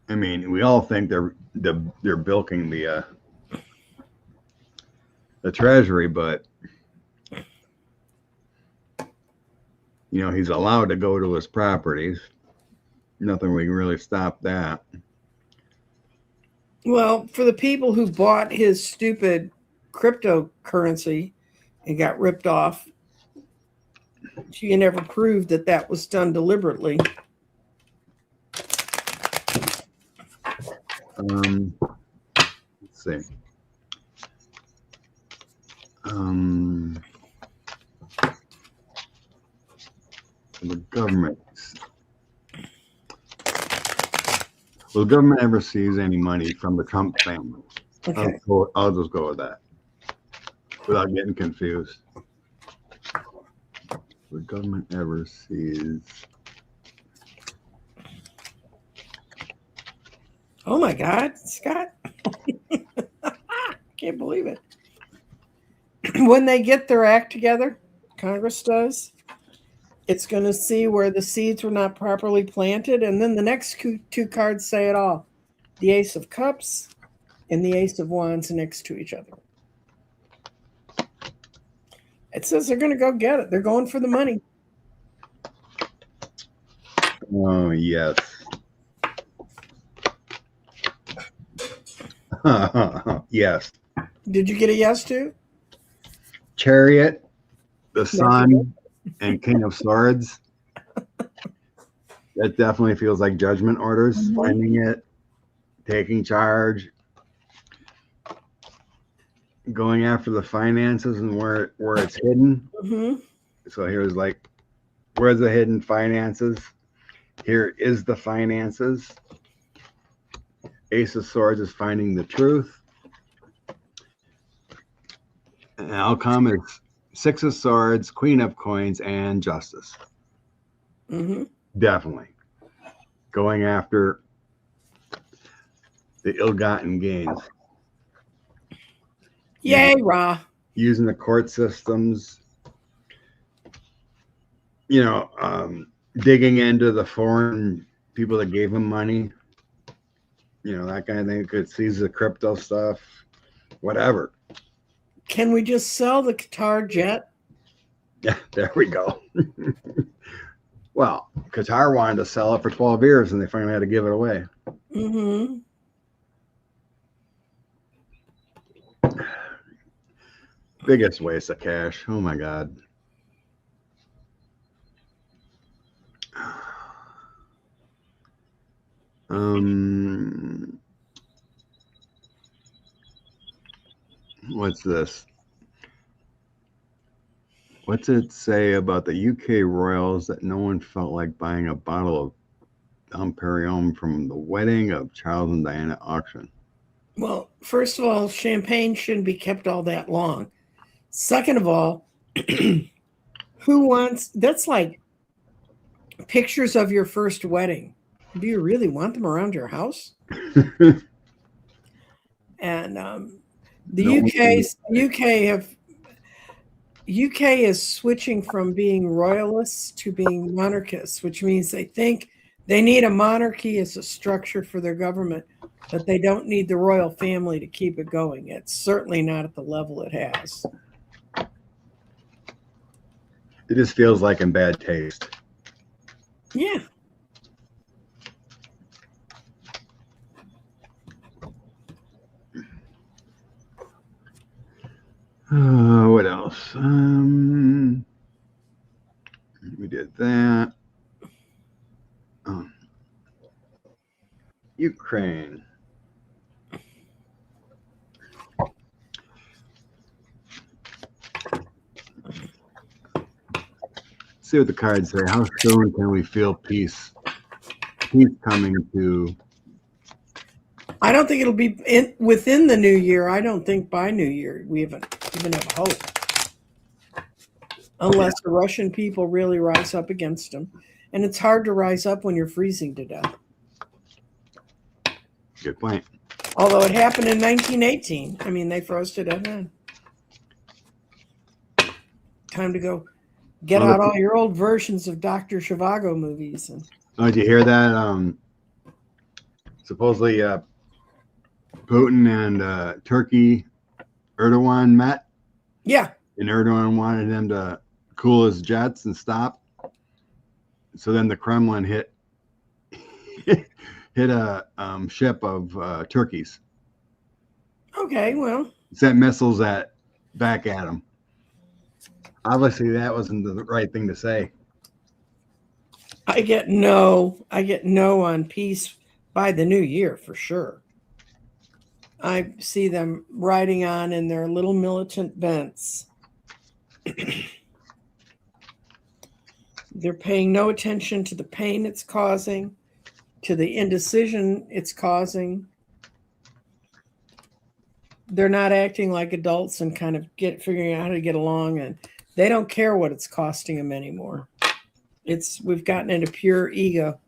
I mean, we all think they're bilking the treasury, but he's allowed to go to his properties. Nothing we can really stop that. Well, for the people who bought his stupid cryptocurrency and got ripped off, she can never prove that was done deliberately. Let's see. The government. Will the government ever seize any money from the Trump family? Okay. I'll just go with that without getting confused. Will the government ever seize? Oh my God, Scott. Can't believe it. When they get their act together, Congress does, it's going to see where the seeds were not properly planted. And then the next two cards say it all. The Ace of Cups and the Ace of Wands next to each other. It says they're going to go get it. They're going for the money. Oh, yes. Yes. Did you get a yes to? Chariot, the That's Sun, and King of Swords. That definitely feels like judgment orders. Mhm. Finding it, taking charge, going after the finances and where it's hidden. Mm-hmm. So here's like, where's the hidden finances? Here is the finances. Ace of Swords is finding the truth. And outcome is Six of Swords, Queen of Coins, and Justice. Mm-hmm. Definitely. Going after the ill-gotten gains. Yay, Ra. Using the court systems. Digging into the foreign people that gave him money. That kind of thing. Could seize the crypto stuff. Whatever. Can we just sell the Qatar jet? Yeah, there we go. Well, Qatar wanted to sell it for 12 years and they finally had to give it away. Mm-hmm. Biggest waste of cash. Oh my God. What's this? What's it say about the UK royals that no one felt like buying a bottle of Dom Perignon from the wedding of Charles and Diana auction? Well, first of all, champagne shouldn't be kept all that long. Second of all, who wants that's like pictures of your first wedding. Do you really want them around your house? And UK is switching from being royalists to being monarchists, which means they think they need a monarchy as a structure for their government, but they don't need the royal family to keep it going. It's certainly not at the level it has. It just feels like in bad taste. Yeah. What else? We did that. Ukraine. See what the cards say. How soon can we feel peace? Peace coming to. I don't think it'll be within the new year. I don't think by New Year we even have hope. Unless the Russian people really rise up against them. And it's hard to rise up when you're freezing to death. Good point. Although it happened in 1918. I mean, they froze to death then. Time to go get out all your old versions of Dr. Zhivago movies. Did you hear that? Supposedly Putin and Turkey, Erdogan met. Yeah. And Erdogan wanted him to cool his jets and stop. So then the Kremlin hit a ship of Turkeys. Okay, well. Sent missiles back at him. Obviously, that wasn't the right thing to say. I get no on peace by the new year for sure. I see them riding on in their little militant bents. They're paying no attention to the pain it's causing, to the indecision it's causing. They're not acting like adults and kind of figuring out how to get along, and they don't care what it's costing them anymore. We've gotten into pure ego.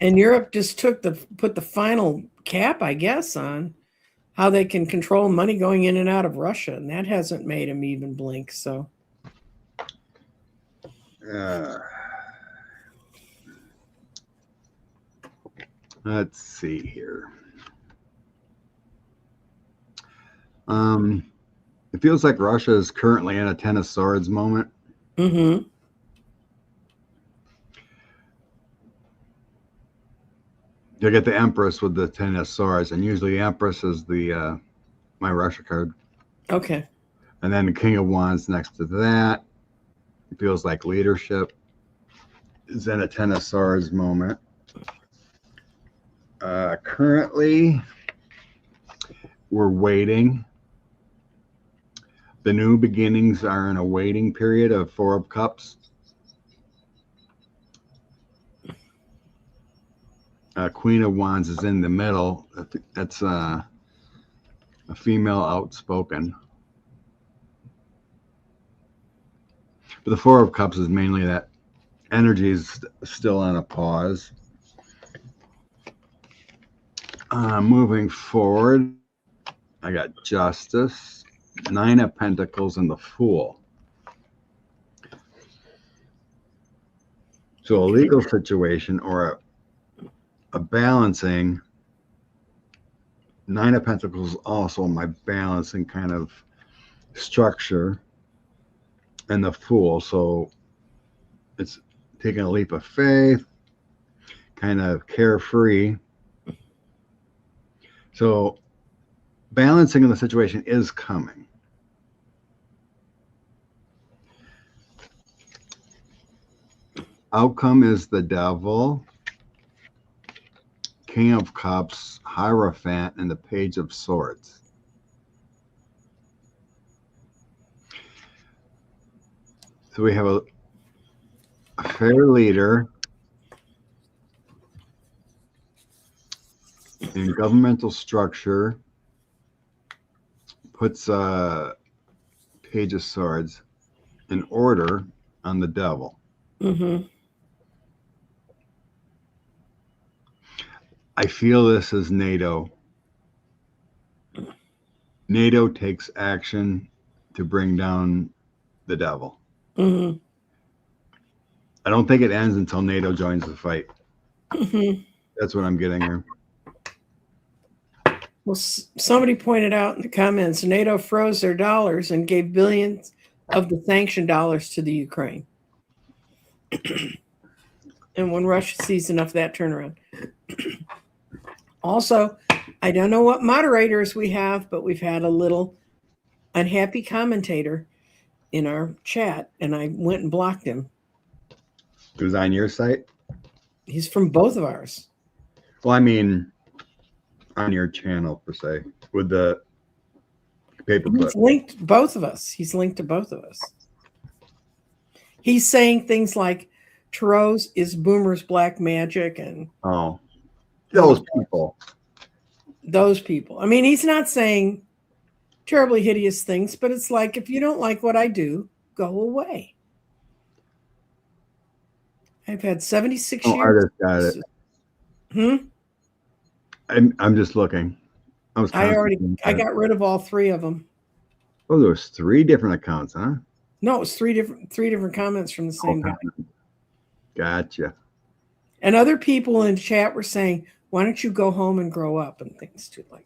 And Europe just put the final cap, I guess, on how they can control money going in and out of Russia, and that hasn't made them even blink. So, let's see here. It feels like Russia is currently in a Ten of Swords moment. Mm-hmm. You get the Empress with the Ten of Swords, and usually the Empress is the my Russia card. Okay. And then the King of Wands next to that. It feels like leadership is in a Ten of Swords moment. Currently, we're waiting. The new beginnings are in a waiting period of Four of Cups. Queen of Wands is in the middle. That's a female outspoken. But the Four of Cups is mainly that energy is still on a pause. Moving forward, I got Justice, Nine of Pentacles, and the Fool. So a legal situation or a balancing. Nine of Pentacles also my balancing kind of structure, and the Fool. So it's taking a leap of faith, kind of carefree. So balancing in the situation is coming. Outcome is the Devil, King of Cups, Hierophant, and the Page of Swords. So we have a fair leader in governmental structure, puts a Page of Swords in order on the Devil. Mm-hmm. I feel this is NATO. NATO takes action to bring down the Devil. Mm-hmm. I don't think it ends until NATO joins the fight. Mm-hmm. That's what I'm getting here. Well, somebody pointed out in the comments, NATO froze their dollars and gave billions of the sanctioned dollars to the Ukraine. And when Russia sees enough of that turnaround. Also, I don't know what moderators we have, but we've had a little unhappy commentator in our chat, and I went and blocked him. It was on your site? He's from both of ours. Well, I mean, on your channel, per se, with the paperclip. He's linked both of us. He's linked to both of us. He's saying things like Tarot's is Boomer's black magic and those people. Those people. I mean, he's not saying terribly hideous things, but it's like, if you don't like what I do, go away. I've had 76 years. Artist got it. I'm just looking. I got rid of all three of them. Oh, there was 3 different accounts, huh? No, it was three different comments from the same guy. Gotcha. And other people in chat were saying, why don't you go home and grow up and things too like.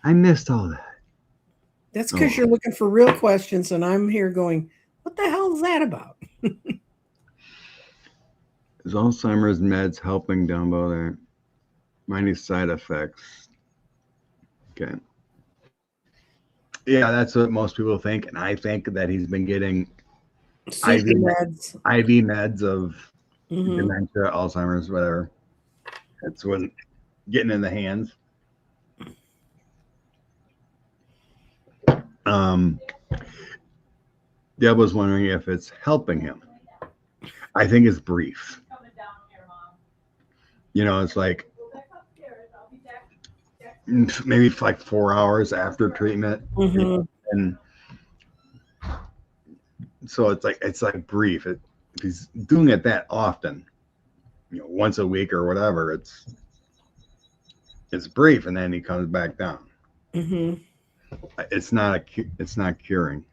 I missed all that. That's because you're looking for real questions, and I'm here going, what the hell is that about? Is Alzheimer's meds helping Dumbo there? Many side effects. Okay. Yeah, that's what most people think, and I think that he's been getting IV meds of dementia, Alzheimer's, whatever. That's what getting in the hands. Deb was wondering if it's helping him. I think it's brief. You know, it's like maybe like 4 hours after treatment, and so it's like brief. If he's doing it that often, you know, once a week or whatever, it's brief, and then he comes back down. It's not curing.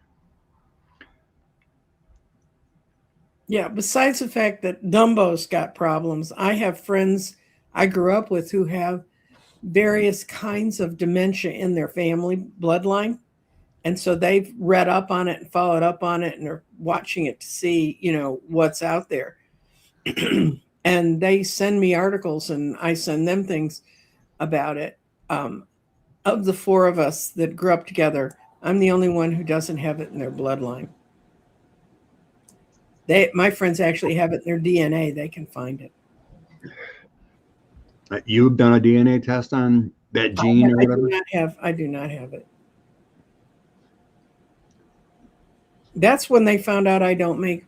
Yeah, besides the fact that Dumbo's got problems, I have friends I grew up with who have various kinds of dementia in their family bloodline. And so they've read up on it and followed up on it and are watching it to see, what's out there. And they send me articles and I send them things about it. Of the four of us that grew up together, I'm the only one who doesn't have it in their bloodline. My friends actually have it in their DNA. They can find it. You've done a DNA test on that gene or whatever? I do not have it. That's when they found out I don't make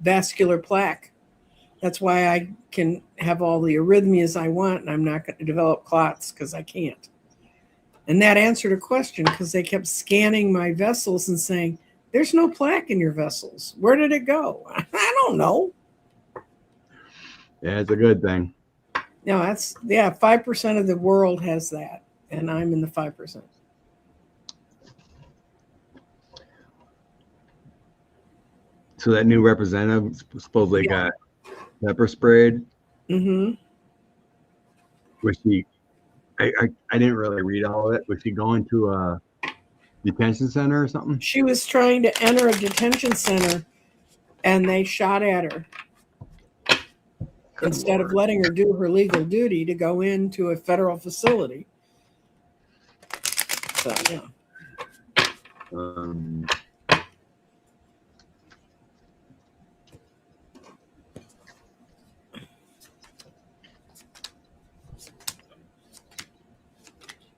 vascular plaque. That's why I can have all the arrhythmias I want, and I'm not going to develop clots because I can't. And that answered a question because they kept scanning my vessels and saying, there's no plaque in your vessels. Where did it go? I don't know. Yeah, it's a good thing. No, 5% of the world has that, and I'm in the 5%. So that new representative supposedly got pepper sprayed. Mm-hmm. Was she? I didn't really read all of it. Was she going to a detention center or something? She was trying to enter a detention center, and they shot at her. Instead of letting her do her legal duty to go into a federal facility. So, yeah.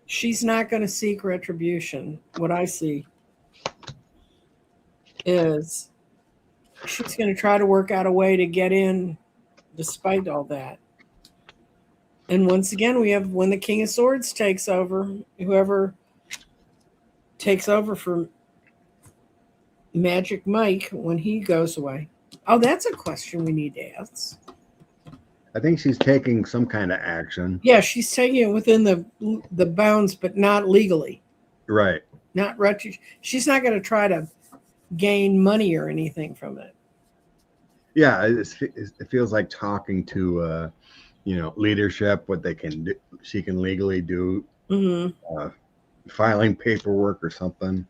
She's not going to seek retribution. What I see is she's going to try to work out a way to get in despite all that. And once again, we have when the King of Swords takes over, whoever takes over for Magic Mike when he goes away. Oh, that's a question we need to ask. I think she's taking some kind of action. Yeah, she's taking it within the bounds, but not legally. Right. Not she's not going to try to gain money or anything from it. Yeah, it feels like talking to, leadership, what they can do. She can legally do, filing paperwork or something.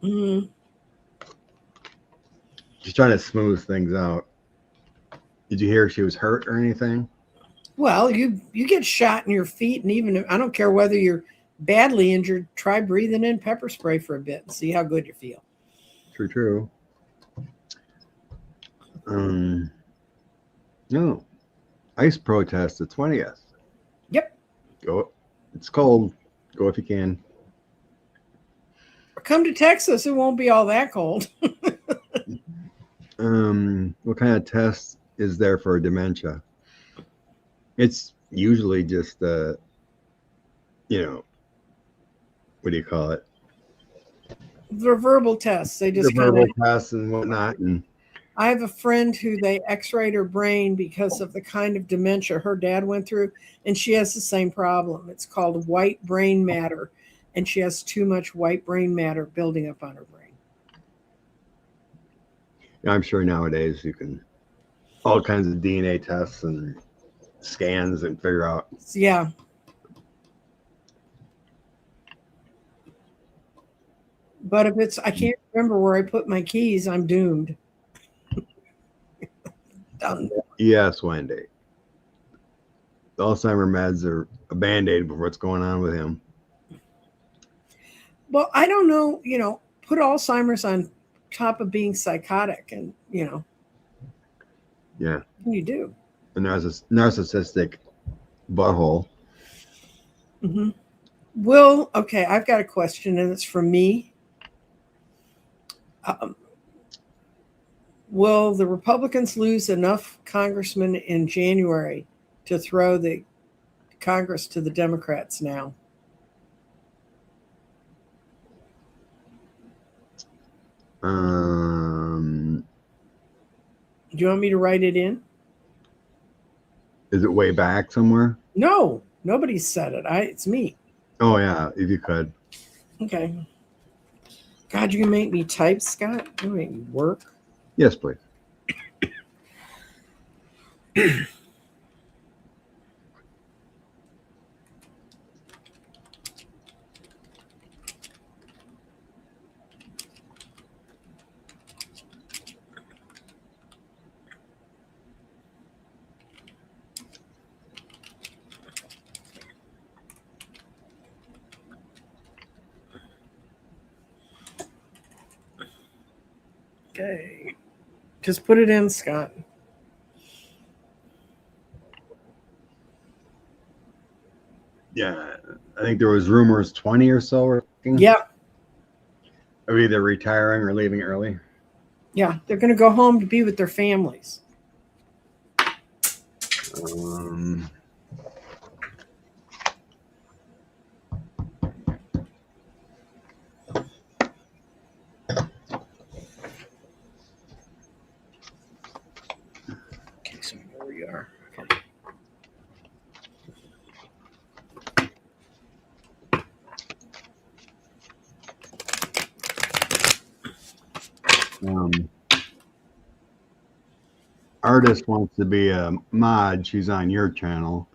Mm-hmm. She's trying to smooth things out. Did you hear she was hurt or anything? Well, you get shot in your feet, and even I don't care whether you're badly injured, try breathing in pepper spray for a bit and see how good you feel. True. No. Ice protest the 20th. Yep. Go. It's cold. Go if you can. Come to Texas. It won't be all that cold. What kind of test is there for dementia? It's usually just what do you call it? The verbal tests. They just verbal tests and whatnot. And I have a friend who they x-rayed her brain because of the kind of dementia her dad went through, and she has the same problem. It's called white brain matter, and she has too much white brain matter building up on her brain. I'm sure nowadays you can all kinds of DNA tests and scans and figure out. Yeah. But if I can't remember where I put my keys, I'm doomed. Done. Yes, Wendy. The Alzheimer meds are a band-aid for what's going on with him. Well, I don't know, put Alzheimer's on top of being psychotic and, Yeah. What can you do? A narcissistic butthole. Mm-hmm. Well, okay, I've got a question, and it's from me. Will the Republicans lose enough congressmen in January to throw the Congress to the Democrats now? Do you want me to write it in? Is it way back somewhere? No, nobody said it. It's me. Oh yeah, if you could. Okay. God, you can make me type, Scott? You make me work. Yes, please. Okay. Just put it in, Scott. Yeah, I think there was rumors 20 or so are Yeah. either retiring or leaving early. Yeah. They're going to go home to be with their families. Okay, so we know where you are. Okay. Artist wants to be a mod. She's on your channel.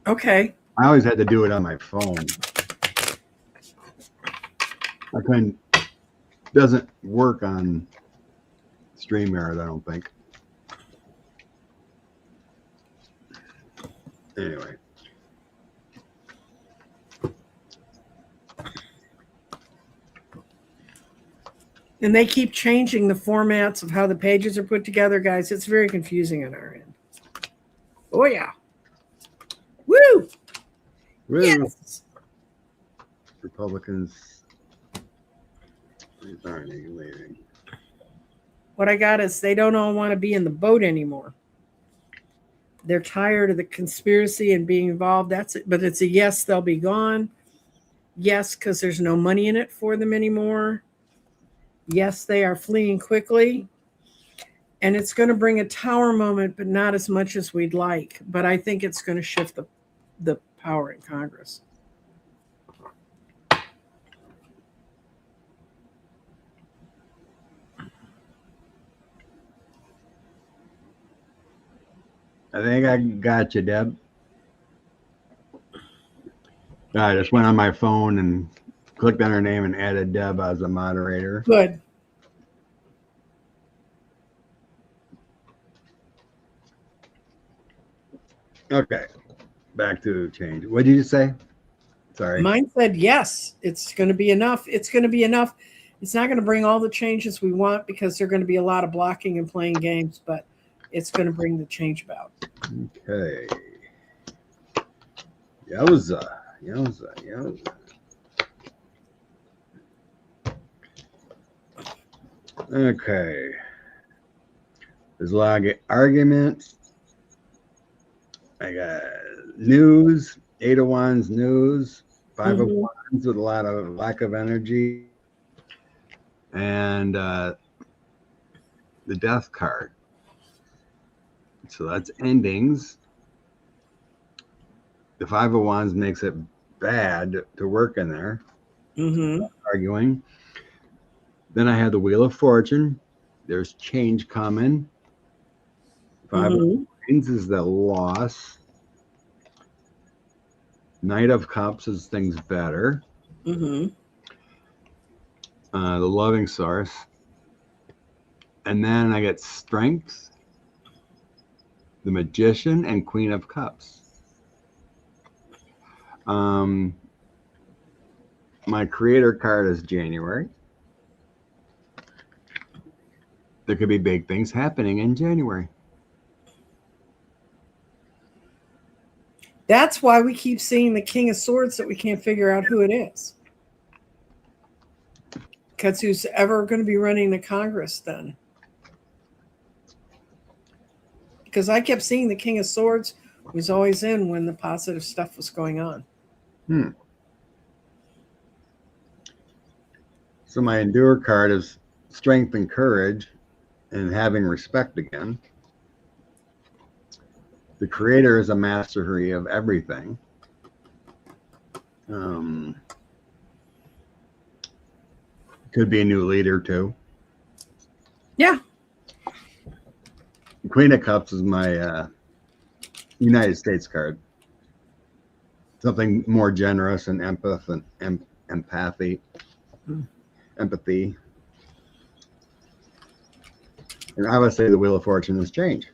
Okay. I always had to do it on my phone. I couldn't. Doesn't work on StreamYard, I don't think. Anyway. And they keep changing the formats of how the pages are put together, guys. It's very confusing on our end. Oh, yeah. Woo! Yes. Republicans aren't leaving. What I got is they don't all want to be in the boat anymore. They're tired of the conspiracy and being involved. That's it. But it's a yes, they'll be gone. Yes, because there's no money in it for them anymore. Yes, they are fleeing quickly. And it's going to bring a tower moment, but not as much as we'd like. But I think it's going to shift the power in Congress. I think I got you, Deb. I just went on my phone and clicked on her name and added Deb as a moderator. Good. Okay. Back to change. What did you say? Sorry. Mine said yes. It's going to be enough. It's going to be enough. It's not going to bring all the changes we want because there's going to be a lot of blocking and playing games, but it's going to bring the change about. Okay. Yowza. Okay. There's a lot of arguments. I got news, 8 of Wands news, 5 of Wands with a lot of lack of energy, and the Death card. So that's endings. The 5 of Wands makes it bad to work in there. Arguing. Then I have the Wheel of Fortune. There's change coming. 5 of Wands is the loss. Knight of Cups is things better. The loving source. And then I get Strength, the Magician, and Queen of Cups. My creator card is January. There could be big things happening in January. That's why we keep seeing the King of Swords that we can't figure out who it is. Because who's ever going to be running the Congress then? Because I kept seeing the King of Swords was always in when the positive stuff was going on. So my Endure card is Strength and Courage and having respect again. The Creator is a mastery of everything. Could be a new leader too. Yeah. Queen of Cups is my United States card. Something more generous and empathy. And I would say the Wheel of Fortune is change.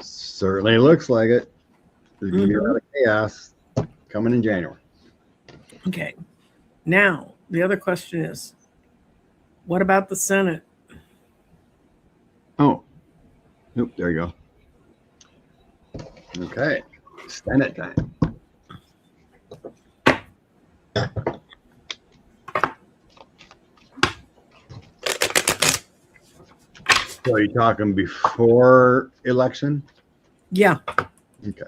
Certainly looks like it. There's going to be a lot of chaos coming in January. Okay. Now, the other question is, What about the Senate? Oh, nope, there you go. Okay, Senate time. So are you talking before election? Yeah. Okay.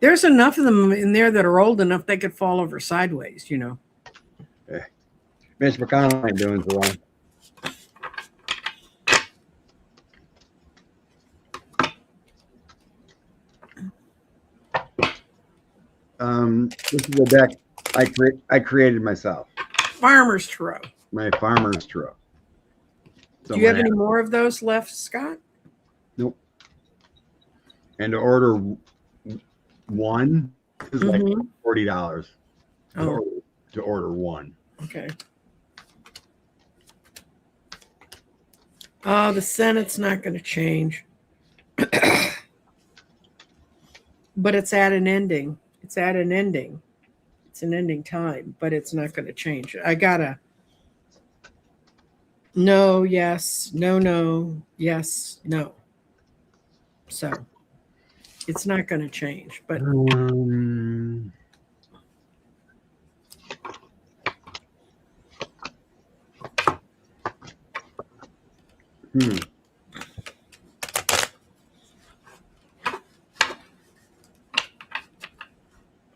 There's enough of them in there that are old enough they could fall over sideways, you know. Okay. Mitch McConnell ain't doing so well. This is a deck I created myself. Farmer's Trough. My farmer's truck. Do you have any more of those left, Scott? Nope. And to order one is like $40 to order one. Okay. Oh, the Senate's not going to change. But it's at an ending. It's at an ending. It's an ending time, but it's not going to change. I got to no, yes, no, no, yes, no. So it's not going to change, but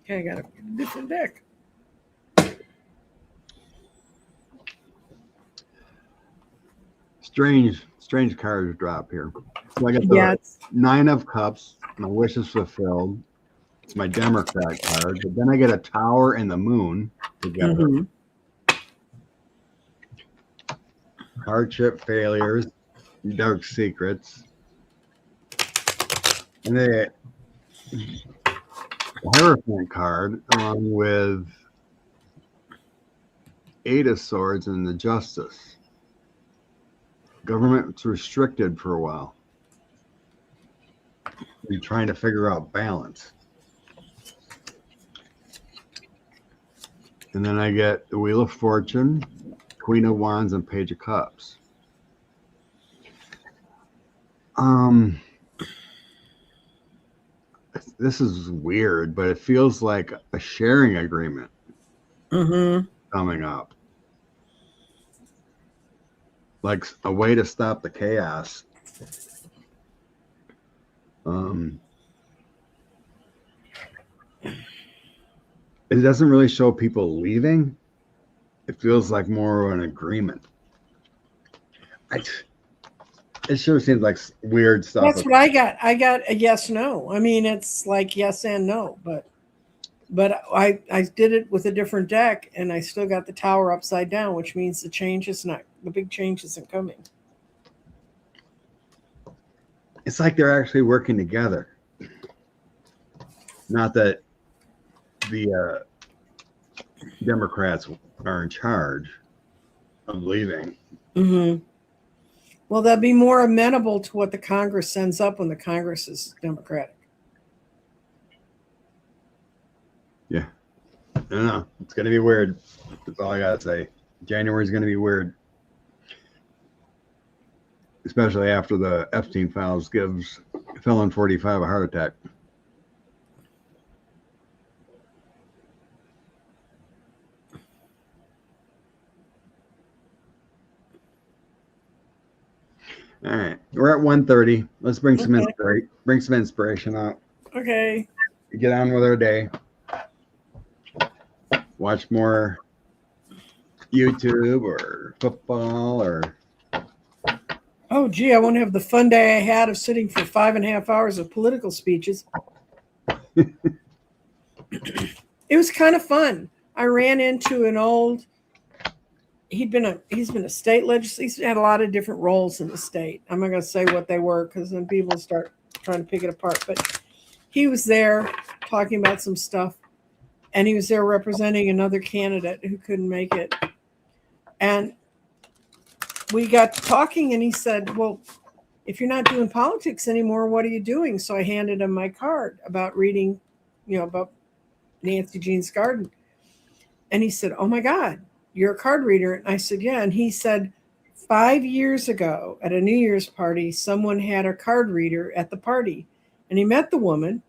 okay, I got a different deck. Strange cards drop here. So I got the 9 of Cups. My wish is fulfilled. It's my Democrat card. But then I get a Tower and the Moon together. Hardship, failures, dark secrets. And the Hierophant card along with 8 of Swords and the Justice. Government's restricted for a while. You're trying to figure out balance. And then I get the Wheel of Fortune, Queen of Wands, and Page of Cups. This is weird, but it feels like a sharing agreement coming up. Like a way to stop the chaos. It doesn't really show people leaving. It feels like more of an agreement. It sure seems like weird stuff. That's what I got. I got a yes, no. I mean, it's like yes and no, but I did it with a different deck, and I still got the Tower upside down, which means the big change isn't coming. It's like they're actually working together. Not that the Democrats are in charge of leaving. Well, they'll be more amenable to what the Congress sends up when the Congress is Democratic. Yeah. I don't know. It's going to be weird. That's all I got to say. January is going to be weird. Especially after the Epstein files gives Felon 45 a heart attack. All right, we're at 1:30. Let's bring some inspiration out. Okay. Get on with our day. Watch more YouTube or football or. Oh, gee, I won't have the fun day I had of sitting for 5.5 hours of political speeches. It was kind of fun. I ran into an old. He's been a state legislator. He's had a lot of different roles in the state. I'm not going to say what they were because then people start trying to pick it apart. But he was there talking about some stuff, and he was there representing another candidate who couldn't make it. And we got talking, and he said, "Well, if you're not doing politics anymore, what are you doing?" So I handed him my card about reading, about Nancy Jean's Garden, and he said, "Oh my God. you're a card reader? And I said, yeah. And he said, 5 years ago at a New Year's party, someone had a card reader at the party, and he met the woman.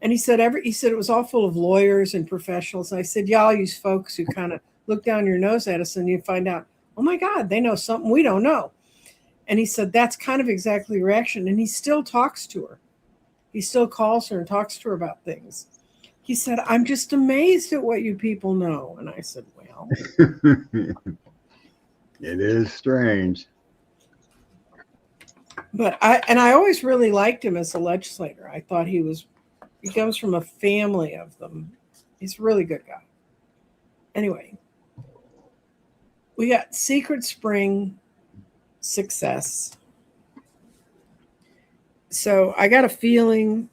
And he said it was all full of lawyers and professionals. And I said, y'all use folks who kind of look down your nose at us, and you find out, oh my God, they know something we don't know. And he said, that's kind of exactly the reaction. And he still talks to her. He still calls her and talks to her about things. He said, I'm just amazed at what you people know. And I said, well, it is strange. But I always really liked him as a legislator. I thought he comes from a family of them. He's a really good guy. Anyway, we got Secret Spring success. So I got a feeling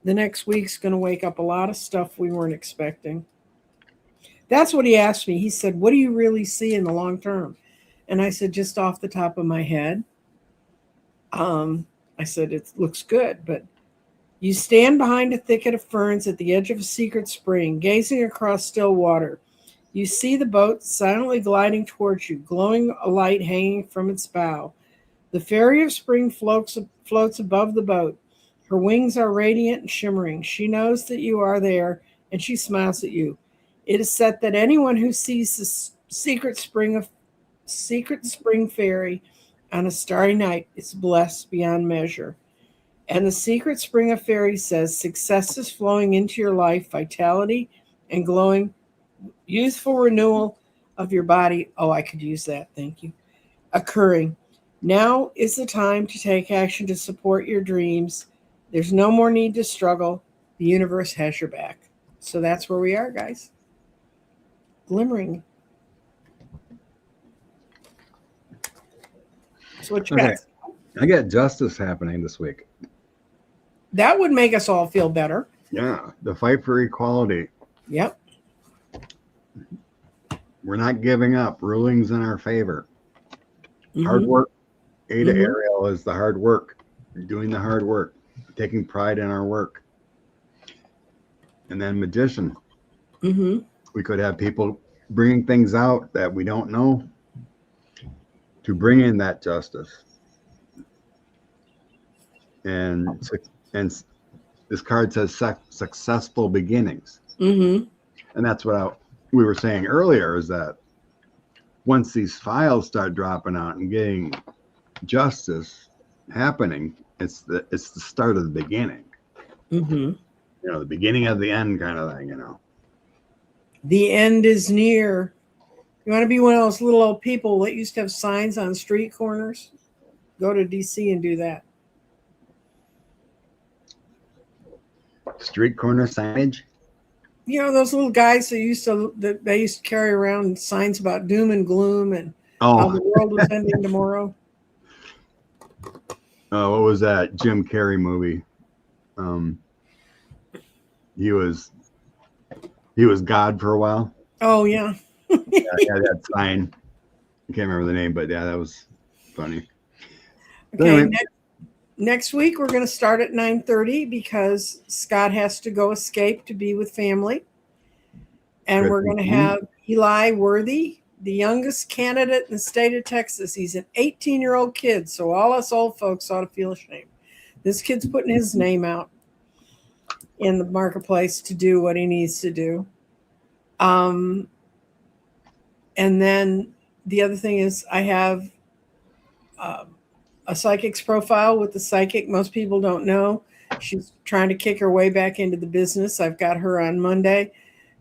the next week's going to wake up a lot of stuff we weren't expecting. That's what he asked me. He said, what do you really see in the long term? And I said, just off the top of my head. I said, it looks good, but you stand behind a thicket of ferns at the edge of a secret spring, gazing across still water. You see the boat silently gliding towards you, glowing a light hanging from its bow. The fairy of spring floats above the boat. Her wings are radiant and shimmering. She knows that you are there, and she smiles at you. It is said that anyone who sees the secret spring fairy on a starry night is blessed beyond measure. And the secret spring of fairy says success is flowing into your life, vitality and glowing, youthful renewal of your body. Oh, I could use that. Thank you. Occurring. Now is the time to take action to support your dreams. There's no more need to struggle. The universe has your back. So that's where we are, guys. Glimmering. So what you got? I got justice happening this week. That would make us all feel better. Yeah, the fight for equality. Yep. We're not giving up. Rulings in our favor. Mm-hmm. Hard work. Ada Ariel is the hard work. Doing the hard work. Taking pride in our work. And then magician. Mm-hmm. We could have people bringing things out that we don't know to bring in that justice. And this card says successful beginnings. Mm-hmm. And that's what we were saying earlier, is that once these files start dropping out and getting justice happening, it's the start of the beginning. Mm-hmm. You know, the beginning of the end kind of thing, you know. The end is near. You want to be one of those little old people that used to have signs on street corners? Go to DC and do that. Street corner signage? You know, those little guys that used to carry around signs about doom and gloom and how the world was ending tomorrow. Oh, what was that Jim Carrey movie? He was God for a while. Oh yeah. Yeah, that sign. I can't remember the name, but yeah, that was funny. Okay, anyway. next week we're going to start at 9:30 because Scott has to go escape to be with family. And we're going to have Eli Worthy, the youngest candidate in the state of Texas. He's an 18-year-old kid, so all us old folks ought to feel ashamed. This kid's putting his name out in the marketplace to do what he needs to do. And then the other thing is I have a psychic's profile with the psychic. Most people don't know. She's trying to kick her way back into the business. I've got her on Monday,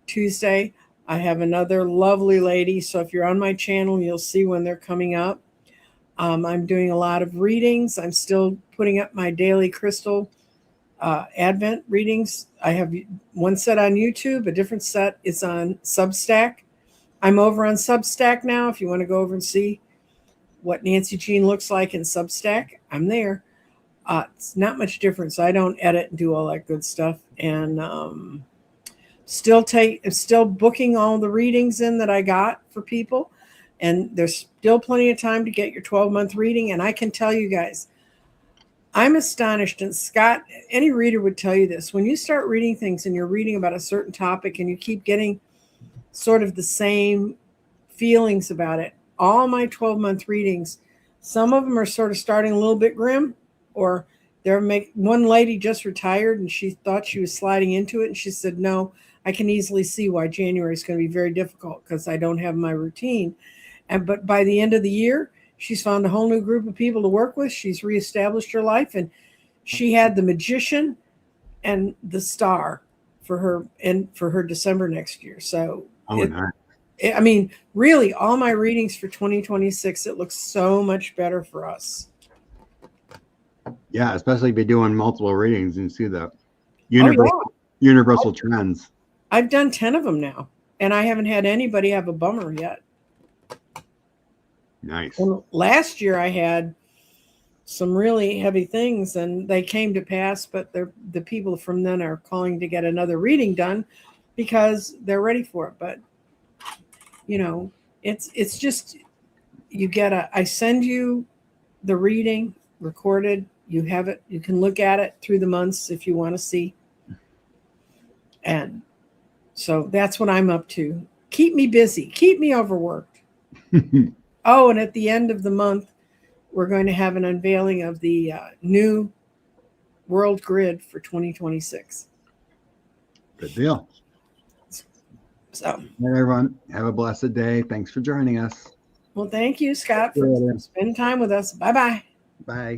Tuesday. I have another lovely lady. So if you're on my channel, you'll see when they're coming up. I'm doing a lot of readings. I'm still putting up my daily crystal Advent readings. I have one set on YouTube. A different set is on Substack. I'm over on Substack now. If you want to go over and see what Nancy Jean looks like in Substack, I'm there. It's not much difference. I don't edit and do all that good stuff. And still booking all the readings in that I got for people. And there's still plenty of time to get your 12-month reading. And I can tell you guys, I'm astonished. And Scott, any reader would tell you this. When you start reading things and you're reading about a certain topic and you keep getting sort of the same feelings about it. All my 12-month readings, some of them are sort of starting a little bit grim, or one lady just retired and she thought she was sliding into it. And she said, no, I can easily see why January is going to be very difficult because I don't have my routine. But by the end of the year, she's found a whole new group of people to work with. She's reestablished her life, and she had the Magician and the Star for her December next year. So, nice. I mean, really, all my readings for 2026, it looks so much better for us. Yeah, especially if you're doing multiple readings and see the universal trends. I've done 10 of them now, and I haven't had anybody have a bummer yet. Nice. And last year I had some really heavy things, and they came to pass, but the people from then are calling to get another reading done because they're ready for it. But it's just, I send you the reading recorded. You have it. You can look at it through the months if you want to see. And so that's what I'm up to. Keep me busy. Keep me overworked. Oh, and at the end of the month, we're going to have an unveiling of the new world grid for 2026. Good deal. So, all right, everyone, have a blessed day. Thanks for joining us. Well, thank you, Scott, for spending time with us. Bye-bye. Bye.